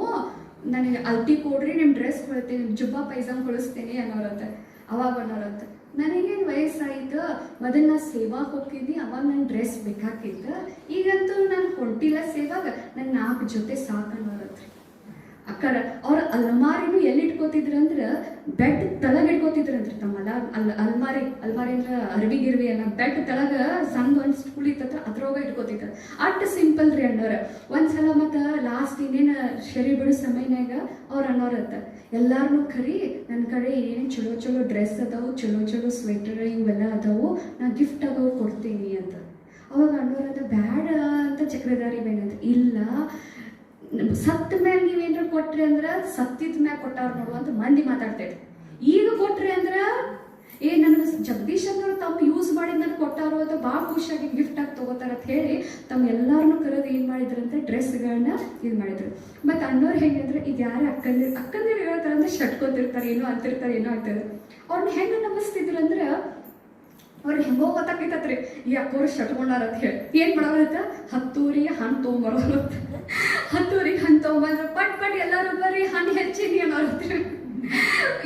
ನನಗೆ ಅಲ್ಟಿ ಕೊಡ್ರಿ, ನಿಮ್ಮ ಡ್ರೆಸ್ ಕೊಡ್ತೀನಿ, ಜುಬ್ಬಾ ಪೈಜಾಮ್ ಕೊಡಿಸ್ತೀನಿ ಅನ್ನೋರತ್ತ. ಅವಾಗ ಅನ್ನೋರತ್ತ, ನನಗೇನು ವಯಸ್ಸಾಯ್ತು, ಮೊದಲು ನಾ ಸೇವಾಗೆ ಹೋಗ್ತೀನಿ, ಅವಾಗ ನನ್ನ ಡ್ರೆಸ್ ಬೇಕಾಗಿತ್ತು, ಈಗಂತೂ ನಾನು ಹೊಂಟಿಲ್ಲ ಸೇವಾಗ, ನನ್ನ 4 ಜೊತೆ ಸಾಕು ಅನ್ನೋರತ್ರಿ. ಅಕ್ಕರ ಅವ್ರ ಅಲ್ಮಾರಿನೂ ಎಲ್ಲಿ ಇಟ್ಕೋತಿದ್ರು ಅಂದ್ರೆ ಬೆಡ್ ತಳಗ ಇಟ್ಕೋತಿದ್ರಂತ್ರಿ. ತಮ್ಮ ಅಲ್ಮಾರಿ ಅಂದ್ರೆ ಅರ್ವಿ ಗಿರ್ವಿ ಎಲ್ಲ ಬೆಡ್ ತಳಗ ಸಣ್ಣ ಒಂದು ಸ್ಕೂಲ್ ಇತ್ತತ್ರ ಅದ್ರೊಳಗ ಇಟ್ಕೋತಿದ್ರು. ಅಟ್ ಸಿಂಪಲ್ ರೀ ಅಣ್ಣವ್ರ. ಒಂದ್ಸಲ ಮತ್ತು ಲಾಸ್ಟ್ ಇನ್ನೇನು ಶರಿ ಬಿಡೋ ಸಮಯನಾಗ ಅವ್ರು ಅನ್ನೋರತ್ತ, ಎಲ್ಲಾರನ್ನೂ ಕರಿ, ನನ್ನ ಕಡೆ ಏನೇನು ಚಲೋ ಚಲೋ ಡ್ರೆಸ್ ಅದಾವು, ಚಲೋ ಚಲೋ ಸ್ವೆಟರ್ ಇವೆಲ್ಲ ಅದಾವು, ನಾ ಗಿಫ್ಟ್ ಆಗೋವು ಕೊಡ್ತೀನಿ ಅಂತ. ಅವಾಗ ಅನ್ನೋರತ್ತ, ಬ್ಯಾಡ ಅಂತ ಚಕ್ರಧಾರಿ ಬೇನಂತ. ಇಲ್ಲ, ಸತ್ತ ಮ್ಯಾಗ ನೀವೇನ್ರ ಕೊಟ್ರಿ ಅಂದ್ರೆ ಸತ್ತಿದ ಮ್ಯಾಗ ಕೊಟ್ಟಾರ ನೋಡು ಅಂತ ಮಂದಿ ಮಾತಾಡ್ತೈತಿ. ಈಗ ಕೊಟ್ರಿ ಅಂದ್ರೆ ನನಗೆ ಜಗದೀಶ್ ಅನ್ನೋರು ತಮ್ಮ ಯೂಸ್ ಮಾಡಿ ನನಗೆ ಕೊಟ್ಟಾರೋ ಅಂತ ಭಾಳ ಖುಷಿಯಾಗಿ ಗಿಫ್ಟ್ ಆಗಿ ತಗೋತಾರ ಅಂತ ಹೇಳಿ ತಮ್ಮ ಎಲ್ಲಾರನ್ನೂ ಕರೆದು ಏನು ಮಾಡಿದ್ರಂತೆ ಡ್ರೆಸ್ಗಳನ್ನ ಇದು ಮಾಡಿದ್ರು. ಮತ್ತು ಅಣ್ಣವ್ರು ಹೆಂಗಂದ್ರೆ ಇದು ಯಾರು ಅಕ್ಕಂದಿರು ಹೇಳ್ತಾರೆ ಅಂದ್ರೆ ಶಟ್ಕೊತಿರ್ತಾರೆ, ಏನೋ ಅಂತಿರ್ತಾರೆ, ಏನೋ ಆಗ್ತದೆ. ಅವ್ರನ್ನ ಹೆಂಗೆ ನಂಬಿಸ್ತಿದ್ರು ಅಂದ್ರೆ ಅವ್ರಿಗೆ ಹೆಂಗೋ ಗೊತ್ತಾಗ್ತೈತ್ರಿ ಈ ಅಕ್ಕೋರು ಶಟ್ಕೊಂಡಾರ ಅಂತ ಹೇಳಿ. ಏನು ಮಾಡೋರತ್ತ, 10 ಊರಿಗೆ ಹಣ್ಣು ತೊಗೊಂಬರೋರು, 10 ಊರಿಗೆ ಹಣ್ಣು ತೊಗೊಂಬಂದ್ರೆ ಪಟ್ ಎಲ್ಲರೂ ಬರ್ರಿ ಹಣ್ಣು ಹೆಚ್ಚಿನಿ ಅನ್ನೋರತ್ರಿ.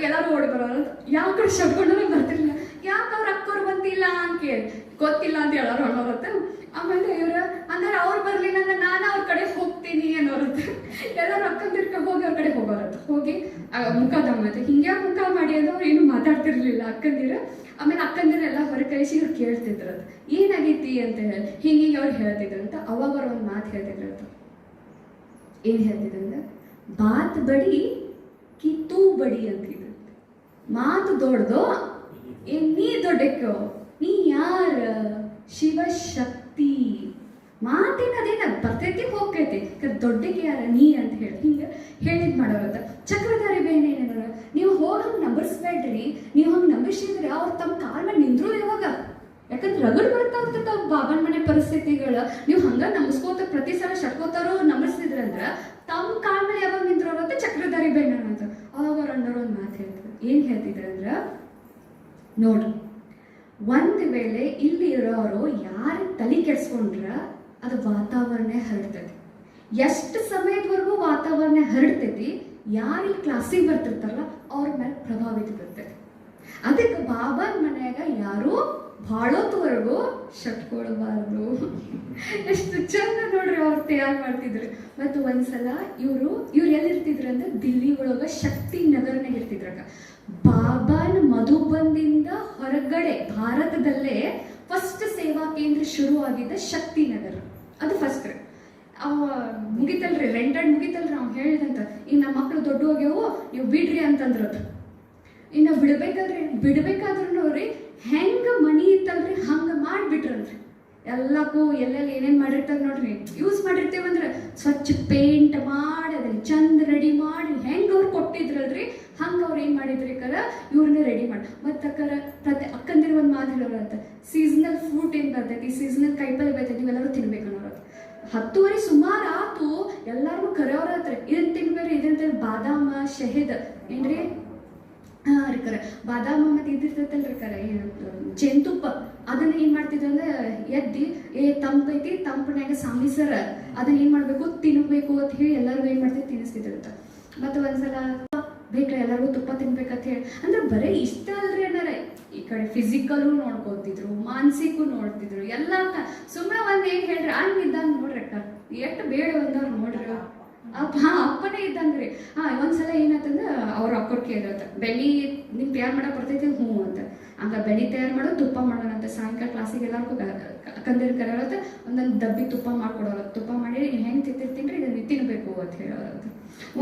ಎಲ್ಲರೂ ಓಡಿ ಬರೋರು. ಯಾವ ಕಡೆ ಶಟ್ಕೊಂಡ್ರೆ ಬರ್ತಿರ್ಲಿಲ್ಲ, ಯಾಕೆ ಅವ್ರ ಅಕ್ಕೋರು ಬಂದಿಲ್ಲ ಅಂತ ಕೇಳಿ, ಗೊತ್ತಿಲ್ಲ ಅಂತ ಹೇಳೋರು ಅನ್ನೋರತ್ತ. ಆಮೇಲೆ ಇವ್ರು ಅಂದ್ರೆ ಅವ್ರು ಬರ್ಲಿಲ್ಲ ಅಂದ್ರೆ ನಾನು ಅವ್ರ ಕಡೆ ಹೋಗ್ತೀನಿ ಅನ್ನೋರತ್ತ. ಎಲ್ಲರೂ ಅಕ್ಕಂದಿರ್ಕ ಹೋಗಿ ಅವ್ರ ಕಡೆ ಹೋಗೋರತ್ತ. ಹೋಗಿ ಮುಖ ದಮ್ಮತ್ತೆ, ಹಿಂಗೆ ಮುಖ ಮಾಡಿ ಅಂದ್ರೆ ಅವ್ರು ಏನು ಮಾತಾಡ್ತಿರ್ಲಿಲ್ಲ ಅಕ್ಕಂದಿರು. ಆಮೇಲೆ ಅಕ್ಕಂದಿರೆಲ್ಲ ಹೊರ ಕಳಿಸಿ ಇವ್ರು ಕೇಳ್ತಿದ್ರಂತ, ಏನಾಗೈತಿ ಅಂತ ಹೇಳಿ ಹಿಂಗೆ ಅವ್ರು ಹೇಳ್ತಿದ್ರಂತ. ಅವಾಗ ಅವ್ರು ಒಂದು ಮಾತು ಹೇಳ್ತಿದ್ರಂತ. ಏನು ಹೇಳ್ತಿದ್ರಂದ್ರೆ, ಬಾತ್ ಬಡಿ ಕಿ ತೂ ಬಡಿ ಅಂತಿದ್ರು. ಮಾತು ದೊಡ್ಡದು, ನೀ ದೊಡ್ಡಕ್ಕೋ, ನೀ ಯಾರ? ಶಿವಶಕ್ತಿ. ಮಾತೇನದೇನ ಬರ್ತೈತಿ ಹೋಗ್ತೈತಿ, ದೊಡ್ಡಕ್ಕೆ ಯಾರ ನೀ ಅಂತ ಹೇಳಿ ಹಿಂಗೆ ಹೇಳಿದ್ ಮಾಡೋರಂತ. ಚಕ್ರಧಾರಿ ಬೇನೆ ಏನೇನೋರ, ನೀವು ಹೋಗಿ ಹಂಗೆ ನಂಬಿಸ್ಬೇಡ್ರಿ, ನೀವು ಹಂಗೆ ನಂಬಿಸಿದ್ರೆ ಅವ್ರು ತಮ್ಮ ಕಾಲ ಮೇಲೆ ನಿಂದ್ರು ಯಾವಾಗ, ಯಾಕಂದ್ರೆ ರಗಡ್ ಬರ್ತಾ ಹೋಗ್ತಿರ್ತಾವ ಬಾಬನ ಮನೆ ಪರಿಸ್ಥಿತಿಗಳು. ನೀವು ಹಂಗ ನಂಬಿಸ್ಕೋತ ಪ್ರತಿ ಸಲ ಶಟ್ಕೋತಾರೋ ನಂಬಿಸ್ತಿದ್ರಂದ್ರ ತಮ್ಮ ಕಾಲ ಮೇಲೆ ಯಾವಾಗ ನಿಂದ್ರು ಅಂತ ಚಕ್ರಧಾರಿ ಬೇನೆ ಅಂತ. ಅವಾಗ ಅವ್ರು ಅಣ್ಣವ್ರು ಒಂದು ಮಾತು ಹೇಳ್ತಿದ್ರು. ಏನು ಹೇಳ್ತಿದ್ರಂದ್ರ, ನೋಡ್ರಿ, ಒಂದು ವೇಳೆ ಇಲ್ಲಿ ಇರೋರು ಯಾರು ತಲೆ ಕೆಡ್ಸ್ಕೊಂಡ್ರ ಅದು ವಾತಾವರಣ ಹರಡ್ತೈತಿ. ಎಷ್ಟು ಸಮಯದವರೆಗೂ ವಾತಾವರಣ ಹರಡ್ತೈತಿ, ಯಾರು ಕ್ಲಾಸಿಗೆ ಬರ್ತಿರ್ತಾರಲ್ಲ ಅವ್ರ ಮೇಲೆ ಪ್ರಭಾವಿತ ಬರ್ತೈತಿ. ಅದಕ್ಕೆ ಬಾಬಾನ ಮನ್ಯಾಗ ಯಾರು ಭಾಳೋತ್ವರೆಗೂ ಶಟ್ಕೊಳ್ಬಾರ್ದು. ಎಷ್ಟು ಚಂದ ನೋಡ್ರಿ ಅವ್ರು ತಯಾರು ಮಾಡ್ತಿದ್ರು. ಮತ್ತು ಒಂದ್ಸಲ ಇವ್ರು ಎಲ್ಲಿರ್ತಿದ್ರು ಅಂದ್ರೆ ದಿಲ್ಲಿ ಒಳಗ ಶಕ್ತಿ ನಗರನಾಗ ಇರ್ತಿದ್ರಕ್ಕ. ಬಾಬಾನ ಮಧುಬನ್ದಿಂದ ಹೊರಗಡೆ ಭಾರತದಲ್ಲೇ ಫಸ್ಟ್ ಸೇವಾ ಕೇಂದ್ರ ಶುರು ಆಗಿದ್ದ ಶಕ್ತಿ ನಗರ, ಅದು ಫಸ್ಟ್. ಅವ ಮುಗಿತಲ್ರಿ, ರೆಂಟೆಡ್ ಮುಗಿತಲ್ರಿ. ಅವ್ನು ಹೇಳಿದಂತ, ಈಗ ನಮ್ಮ ಮಕ್ಕಳು ದೊಡ್ಡ ಹೋಗ್ಯಾವು, ನೀವು ಬಿಡ್ರಿ ಅಂತಂದ್ರದು. ಇನ್ನು ಬಿಡ್ಬೇಕಾದ್ರೂ ರೀ ಹೆಂಗ ಮನಿ ಇತ್ತಲ್ರಿ ಹಂಗ ಮಾಡಿಬಿಟ್ರಲ್ರಿ. ಎಲ್ಲಕ್ಕೂ ಎಲ್ಲೆಲ್ಲಿ ಏನೇನು ಮಾಡಿರ್ತಾರೆ ನೋಡ್ರಿ, ಯೂಸ್ ಮಾಡಿರ್ತೇವಂದ್ರೆ ಸ್ವಚ್ಛ ಪೇಂಟ್ ಮಾಡಿ ಅದನ್ನ ಚಂದ ರೆಡಿ ಮಾಡಿ ಹೆಂಗೆ ಅವ್ರು ಕೊಟ್ಟಿದ್ರಲ್ರಿ ಹಂಗೆ ಅವ್ರು ಏನು ಮಾಡಿದ್ರಿ ಕರ ಇವ್ರನ್ನ ರೆಡಿ ಮಾಡಿ ಮತ್ತು ಅಕ್ಕಂದಿರು ಒಂದು ಮಾತು ಹೇಳೋರಂತ ಸೀಸನಲ್ ಫ್ರೂಟ್ ಏನು ಬರ್ತೈತಿ ಸೀಸನಲ್ ಕಾಯಿಪಲ್ಲೆ ಬರ್ತೈತಿ ನೀವೆಲ್ಲರೂ ತಿನ್ಬೇಕು ಅನ್ನೋರು 10:30 ಸುಮಾರು ಆತು ಎಲ್ಲಾರು ಕರೆಯವ್ರ ಹತ್ರ ಇದನ್ನ ತಿನ್ಬೇಡ್ರಿ ಇದನ್ನ ಬಾದಾಮ ಶಹದ್ ಏನ್ರಿ ಕರ ಬಾದಾಮ ಮತ್ತೆ ಇದಿರ್ತೈತಲ್ರಿ ಕರ ಜೇನುತುಪ್ಪ ಅದನ್ನ ಏನ್ ಮಾಡ್ತಿದ್ರು ಅಂದ್ರೆ ಎದ್ದಿ ತಂಪೈತಿ ತಂಪನ್ಯಾಗ ಸಾಮಿಸರ ಅದನ್ನ ಏನ್ ಮಾಡ್ಬೇಕು ತಿನ್ಬೇಕು ಅಂತ ಹೇಳಿ ಎಲ್ಲರಿಗೂ ಏನ್ ಮಾಡ್ತಿದ್ರು ತಿನ್ನಿಸ್ತಿದ್ರಂತ ಮತ್ತೆ ಒಂದ್ಸಲ ಬೇಕ್ರಿ ಎಲ್ಲರಿಗೂ ತುಪ್ಪ ತಿನ್ಬೇಕಂತ ಹೇಳಿ ಅಂದ್ರೆ ಬರೀ ಇಷ್ಟ ಅಲ್ರಿ ಅನ್ನಾರ ಈ ಕಡೆ ಫಿಸಿಕಲು ನೋಡ್ಕೊತಿದ್ರು ಮಾನಸಿಕೂ ನೋಡ್ತಿದ್ರು ಎಲ್ಲ ಸುಮ್ಮನೆ ಒಂದ್ ಏನ್ ಹೇಳ್ರಿ ಇದ್ದಂಗ ನೋಡ್ರಿ ಅಕ್ಕ ಎಷ್ಟು ಬೇಡ ಒಂದವ್ರು ನೋಡ್ರಿ ಅಪ್ಪನೇ ಇದ್ದಂಗ್ರಿ ಒಂದ್ಸಲ ಏನಾಯ್ತಂದ್ರೆ ಅವ್ರ ಅಪ್ಪರ್ ಕೇಳಿರತ್ತ ಬೆಳಿ ನಿಮ್ ತಯಾರು ಮಾಡಕ್ ಬರ್ತೈತಿ ಹ್ಞೂ ಅಂತ ಹಂಗ ಬೆಳಿ ತಯಾರು ಮಾಡೋ ತುಪ್ಪ ಮಾಡೋಣ ಅಂತ ಸಾಯಂಕಾಲ ಕ್ಲಾಸಿಗೆ ಎಲ್ಲರಿಗೂ ಕಂದಿರ್ ಕರೆಯೋರತ್ತ ಒಂದೊಂದು ಡಬ್ಬಿ ತುಪ್ಪ ಮಾಡ್ಕೊಡೋರ ತುಪ್ಪ ಮಾಡಿ ಹೆಂಗ್ ತಿಂತಿರ್ತೀನಿ ಇದನ್ನ ತಿನ್ಬೇಕು ಅಂತ ಹೇಳೋರಂತ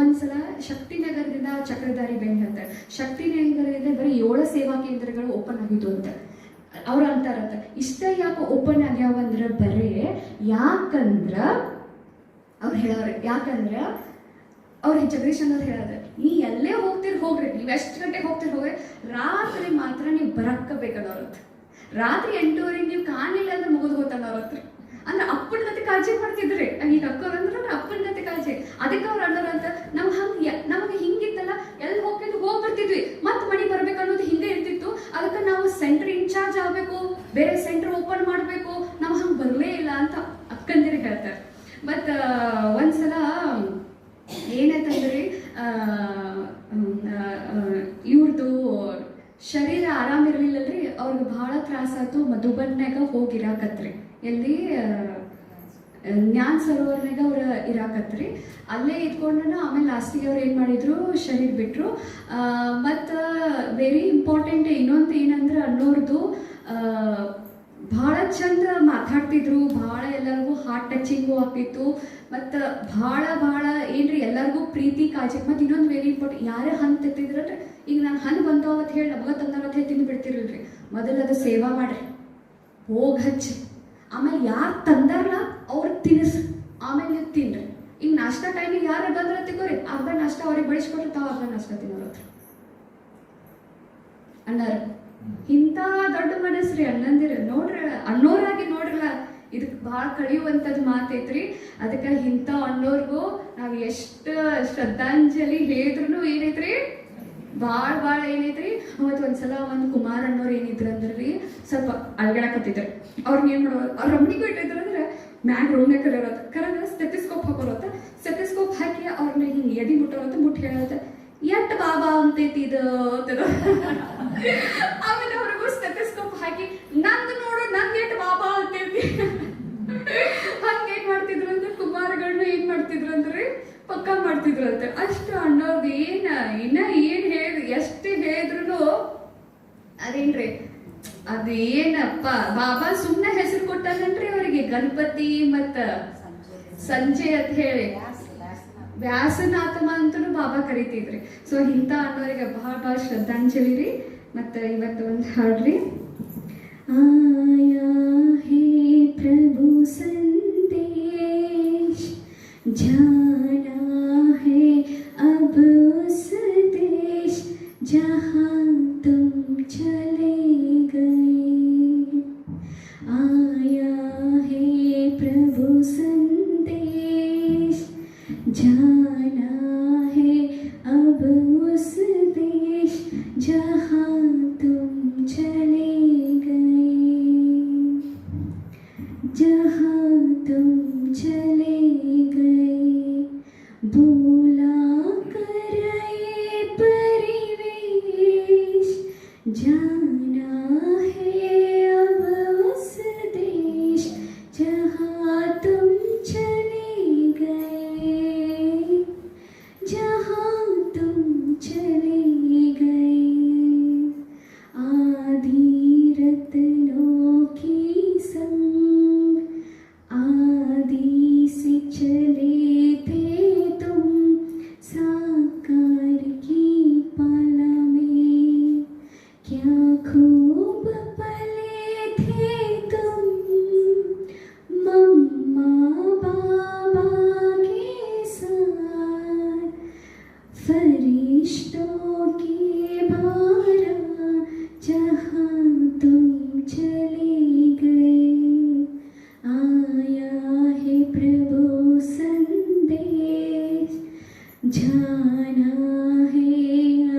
ಒಂದ್ಸಲ ಶಕ್ತಿನಗರದಿಂದ ಚಕ್ರಧಾರಿ ಬೆಣ್ಣೆ ಅಂತ ಶಕ್ತಿನಗರದಿಂದ ಬರೀ 7 ಸೇವಾ ಕೇಂದ್ರಗಳು ಓಪನ್ ಆಗಿದ್ದು ಅಂತ ಅವ್ರು ಅಂತಾರಂತ ಇಷ್ಟ ಯಾಕೆ ಓಪನ್ ಆಗ್ಯಾವ ಅಂದ್ರ ಬರೇ ಯಾಕಂದ್ರ ಅವ್ರು ಹೇಳೋರು ಯಾಕಂದ್ರೆ ಅವ್ರು ಜಗದೀಶ್ ಅನ್ನೋರು ಹೇಳೋದು ನೀ ಎಲ್ಲೇ ಹೋಗ್ರಿ ನೀವು ಎಷ್ಟು ಗಂಟೆಗೆ ಹೋಗ್ರಿ ರಾತ್ರಿ ಮಾತ್ರ ನೀವು ಬರಕ್ಕಬೇಕನ್ನೋರತ್ ರಾತ್ರಿ 8:30 ನೀವು ಕಾಣಿಲ್ಲ ಅಂದ್ರೆ ಮುಗಿದು ಹೋಗ್ತಾನವ್ರತ್ರ ಅಂದ್ರೆ ಅಪ್ಪನ ಗತಿ ಕಾಳಜಿ ಮಾಡ್ತಿದ್ರಿ ಈಗ ಅಕ್ಕವ್ರು ಅಂದ್ರೆ ಅಪ್ಪನ ಗತಿ ಕಾಳಜಿ ಅದಕ್ಕೆ ಅವ್ರು ಅನ್ನೋರು ಅಂತ ನಮಗೆ ಹಿಂಗಿತ್ತಲ್ಲ ಎಲ್ಲಿ ಹೋಗ್ಬಿಡ್ತಿದ್ವಿ ಮತ್ತೆ ಮನೆ ಬರ್ಬೇಕು ಅನ್ನೋದು ಹಿಂಗೆ ಇರ್ತಿತ್ತು ಅದಕ್ಕೆ ನಾವು ಸೆಂಟರ್ ಇನ್ಚಾರ್ಜ್ ಆಗ್ಬೇಕು ಬೇರೆ ಸೆಂಟರ್ ಓಪನ್ ಮಾಡ್ಬೇಕು ನಾವು ಹಂಗೆ ಬರಲೇ ಇಲ್ಲ ಅಂತ ಅಕ್ಕಂದಿರಿಗೆ ಹೇಳ್ತಾರೆ ಮತ್ತ ಒಂದ್ಸಲ ಏನಾಯ್ತಂದ್ರಿ ಇವ್ರದ್ದು ಶರೀರ ಆರಾಮಿರ್ಲಿಲ್ಲಲ್ರಿ ಅವ್ರಿಗೆ ಬಹಳ ತ್ರಾಸಾಯ್ತು ಮಧುಬನ್ಯಾಗ ಹೋಗಿರಾಕತ್ರಿ ಎಲ್ಲಿ ಜ್ಞಾನ ಸರೋವರ್ನಾಗ ಅವ್ರ ಇರಾಕತ್ರಿ ಅಲ್ಲೇ ಇದ್ಕೊಂಡ್ರ ಆಮೇಲೆ ಲಾಸ್ಟಿಗೆ ಅವ್ರು ಏನು ಮಾಡಿದ್ರು ಶರೀರ ಬಿಟ್ರು ಮತ್ತು ವೆರಿ ಇಂಪಾರ್ಟೆಂಟ್ ಇನ್ನೊಂದು ಏನಂದ್ರೆ ಅನ್ನೋರ್ದು ಭಾಳ ಚಂದ ಮಾತಾಡ್ತಿದ್ರು ಭಾಳ ಎಲ್ಲರಿಗೂ ಹಾರ್ಟ್ ಟಚಿಂಗು ಆಗ್ತಿತ್ತು ಮತ್ತು ಭಾಳ ಏನ್ರಿ ಎಲ್ಲರಿಗೂ ಪ್ರೀತಿ ಕಾಳಜಿ ಮತ್ತು ಇನ್ನೊಂದು ವೆರಿ ಇಂಪಾರ್ಟೆಂಟ್ ಯಾರೇ ಹಣ್ಣು ತೆತ್ತಿದ್ರಂದ್ರೆ ಈಗ ನಾನು ಹಣ್ಣು ಬಂದವ ಅಂತ ಹೇಳಿ ನಮಗ ತಂದಾರ ಅಂತ ಹೇಳಿ ತಿಂದು ಬಿಡ್ತಿರಲ್ರಿ ಮೊದಲು ಅದು ಸೇವಾ ಮಾಡ್ರಿ ಹೋಗಿ ಹಚ್ಚಿ ಆಮೇಲೆ ಯಾರು ತಂದಾರಲ್ಲ ಅವ್ರಿಗೆ ತಿನ್ನಿಸ್ರಿ ಆಮೇಲೆ ನೀವು ತಿನ್ರಿ ಈಗ ನಾಷ್ಟ ಟೈಮಿಗೆ ಯಾರು ಬಂದ್ರೆ ತಿಗೋರಿ ಅರ್ಧ ನಾಷ್ಟ ಅವ್ರಿಗೆ ಬಡಿಸ್ಕೊಟ್ರೆ ತಾವು ಅರ್ಧ ನಾಷ್ಟ ತಿನ್ನೋರ ಹತ್ರ ಅಣ್ಣಾರ ಇಂಥ ದೊಡ್ಡ ಮನಸ್ಸ್ರಿ ಅಣ್ಣಂದಿರ ನೋಡ್ರಿ ಅಣ್ಣೋರಾಗಿ ನೋಡ್ರಲ್ಲ ಇದಕ್ಕೆ ಭಾಳ ಕಳಿಯುವಂಥದ್ದು ಮಾತೈತ್ರಿ ಅದಕ್ಕೆ ಇಂಥ ಅಣ್ಣೋರ್ಗೂ ನಾವು ಎಷ್ಟು ಶ್ರದ್ಧಾಂಜಲಿ ಹೇಳಿದ್ರು ಏನೈತ್ರಿ ಭಾಳ ಏನೈತ್ರಿ ಅವತ್ತು ಒಂದ್ಸಲ ಒಂದು ಕುಮಾರ್ ಅಣ್ಣವ್ರು ಏನಿದ್ರು ಅಂದ್ರಿ ಸ್ವಲ್ಪ ಅಲ್ಗಾಡಕತ್ತಿದ್ರು ಅವ್ರಿಗೆ ಏನು ಮಾಡೋರು ಅವ್ರ ರಮಣಿಗೂ ಇಟ್ಟಿದ್ರು ಅಂದ್ರೆ ಮ್ಯಾಗ ರೂಮ್ನಾಗ ಕಲಿಯೋರತ್ತ ಕರೆದ ಸ್ಟೆಥಿಸ್ಕೋಪ್ ಹಾಕೋರತ್ತ ಸ್ಟೆಥಿಸ್ಕೋಪ್ ಹಾಕಿ ಅವ್ರನ್ನ ಹಿಂಗೆ ಎದಿ ಮುಟ್ಟೋರತ್ತ ಮುಟ್ಟಿ ಹೇಳತ್ತ ಎಟ್ ಬಾಬಾ ಅಂತೈತಿ ಇದು ಆಮೇಲೆ ಅವ್ರಿಗೂ ಸ್ಟೆಥಿಸ್ಕೋಪ್ ಹಾಕಿ ನಂದು ನೋಡು ನಂದು ಎಟ್ ಬಾಬಾ ಅಂತೈತಿ ಹಂಗೇನ್ ಮಾಡ್ತಿದ್ರು ಅಂದ್ರೆ ಕುಮಾರಗಳನ್ನ ಏನ್ ಮಾಡ್ತಿದ್ರು ಅಂದ್ರೆ ಪಕ್ಕ ಮಾಡ್ತಿದ್ರು ಅಂತ ಅಷ್ಟು ಅನ್ನೋದು ಇನ್ನ ಏನ್ ಎಷ್ಟು ಹೇಳಿದ್ರು ಅದೇನ್ರಿ ಅದೇನಪ್ಪ ಬಾಬಾ ಸುಮ್ಮನೆ ಹೆಸರು ಕೊಟ್ಟಾನನ್ರಿ ಅವರಿಗೆ ಗಣಪತಿ ಮತ್ತ ಸಂಜೆ ಅಂತ ಹೇಳಿ ವ್ಯಾಸನಾಥಮ ಅಂತಲೂ ಬಾಬಾ ಕರಿತಿದ್ರಿ ಸೊ ಇಂಥ ಅನ್ನೋರಿಗೆ ಭಾಳ ಶ್ರದ್ಧಾಂಜಲಿ ರೀ ಮತ್ತು ಇವತ್ತು ಒಂದು ಹಾಡ್ರಿ आया है प्रभु संदेश जाना है अब उस देश जहाँ तुम चले गए आया है प्रभु संदेश जाना है अब उस देश जहाँ तुम चले जहाँ तुम चले गए भूला कर ये परिवेश जाना है अब उस देश जहाँ तुम चले गए जहाँ तुम चले गए आधी रत्नों की संग आदि से चले थे तुम साकार की पाला में क्या खूब पले थे तुम मम्मा बाबा के साथ फरिश्तों चले गए, आया है प्रभु संदेश, जाना है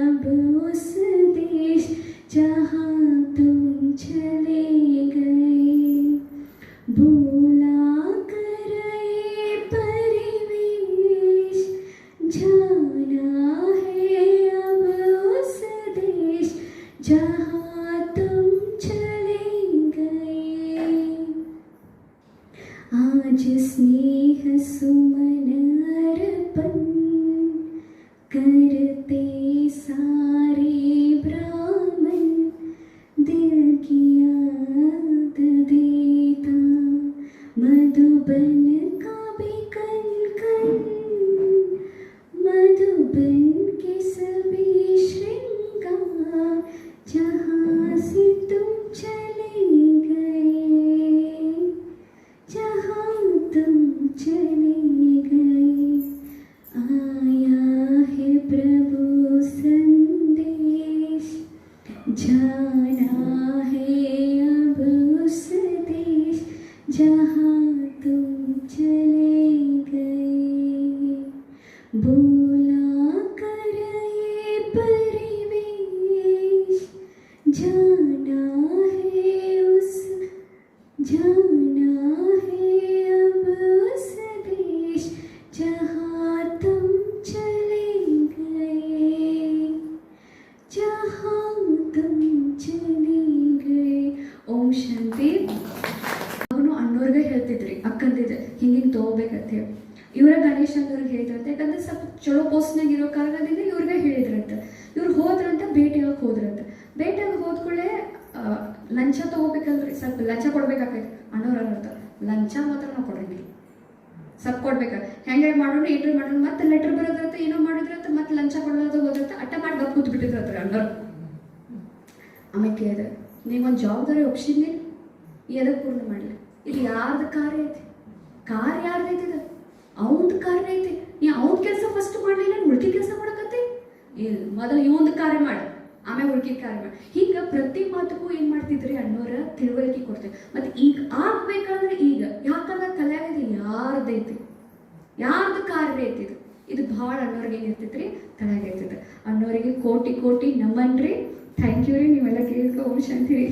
अब उस देश जहाँ तुम चले गए, बुला कर ये परिवेश, जाना है अब उस देश जहाँ तुम चले गए। आज स्नेह सुमन अर्पण करते सारे ब्राह्मण, दिल की याद देता मधुबन का भी कण कण, मधुबन के सभी श्रृंगार जहाँ से तुम चले गए, जहाँ तुम चले गए, आया है प्रभु संदेश, जाना है अब उस देश जहाँ तुम चले गए, बुला कर ये परिवेश, जाना है अब उस देश जहाँ तुम चले गए, जहाँ तुम चले गए। ಓಂ ಶಾಂತಿ. ಅವನು ಅಣ್ಣವ್ರಿಗೆ ಹೇಳ್ತಿದ್ರಿ, ಅಕ್ಕಂದಿದ್ದೆ ಹಿಂಗಿಂಗೆ ತಗೋಬೇಕಂತ ಹೇಳಿ. ಇವರ ಗಣೇಶ್ ಅನ್ನೋರ್ಗೆ ಹೇಳಿದ್ರಂತೆ, ಯಾಕಂದ್ರೆ ಸ್ವಲ್ಪ ಚಲೋ ಪೋಸ್ಟ್ನಾಗ ಇರೋ ಕಾರಣದಿಂದ ಇವ್ರಿಗೆ ಹೇಳಿದ್ರಂತೆ. ಇವ್ರು ಹೋದ್ರಂತೆ, ಭೇಟಿಯಾಗಕ್ಕೆ ಹೋದ್ರಂತೆ. ಭೇಟಿಯಾಗಿ ಹೋದ್ಕೊಳ್ಳೆ ಲಂಚ ತಗೋಬೇಕಲ್ರಿ, ಸ್ವಲ್ಪ ಲಂಚ ಕೊಡ್ಬೇಕಾಕೈತಿ. ಅಣ್ಣವ್ರ ಅರ್ಥ ಲಂಚ ಮಾತ್ರ ನಾವು ಕೊಡಂಗಿಲ್ಲ, ಸ್ವಲ್ಪ ಕೊಡ್ಬೇಕ. ಹೆಂಗೆ ಮಾಡೋಣ ಏನ್ರಿ ಮಾಡೋಣ, ಮತ್ತೆ ಲೆಟರ್ ಬರೋದ್ರಂತ ಏನೋ ಮಾಡಿದ್ರಂತ, ಮತ್ತೆ ಲಂಚ ಕೊಡೋದು ಹೋದ್ರಂತ, ಅಟ್ಟ ಮಾಡಿ ಗಪ್ ಕೂತ್ ಬಿಟ್ಟಿದ್ರಂತ ಅಣ್ಣವ್ರು. ಆಮೇಲೆ ಕೇಳಿದೆ, ನೀವೊಂದು ಜವಾಬ್ದಾರಿ ಒಪ್ಸಿದ್ನಿ, ಎದಕ್ಕೆ ಪೂರ್ಣ ಮಾಡಲಿ? ಇದು ಯಾರ್ದು ಕಾರ್ಯ ಐತಿ? ಕಾರ್ಯ ಯಾರ್ದೈತಿ? ಇದು ಅವನದು ಕಾರ್ಯ ಐತಿ. ನೀ ಅವನ ಕೆಲಸ ಫಸ್ಟ್ ಮಾಡಲಿಲ್ಲ, ಉಳ್ಕಿ ಕೆಲಸ ಮಾಡಕತ್ತಿ. ಇಲ್ಲ, ಮೊದಲು ಇವೊಂದು ಕಾರ್ಯ ಮಾಡಿ, ಆಮೇಲೆ ಉಳ್ಕಿ ಕಾರ್ಯ ಮಾಡಿ. ಹಿಂಗೆ ಪ್ರತಿ ಮಾತಕ್ಕೂ ಏನು ಮಾಡ್ತಿದ್ರಿ ಅಣ್ಣೋರ ತಿಳುವಳಿಕೆ ಕೊಡ್ತೇವೆ. ಮತ್ತು ಈಗ ಆಗ್ಬೇಕಾದ್ರೆ ಈಗ, ಯಾಕಂದ್ರೆ ತಲೆಯಾಗ ಯಾರ್ದೈತಿ, ಯಾರ್ದು ಕಾರ್ಯ ಐತಿ ಇದು ಭಾಳ ಅಣ್ಣವ್ರಿಗೆ ಏನಿರ್ತೈತ್ರಿ ತಲೆಯಾಗ ಇರ್ತೈತೆ. ಅಣ್ಣವರಿಗೆ ಕೋಟಿ ಕೋಟಿ ನಮನ್ರಿ. ಥ್ಯಾಂಕ್ ಯು ರೀ, ನೀವೆಲ್ಲ ಕೇಳ್ಕೊ. ಓಂ ಶಾಂತಿ ರೀ.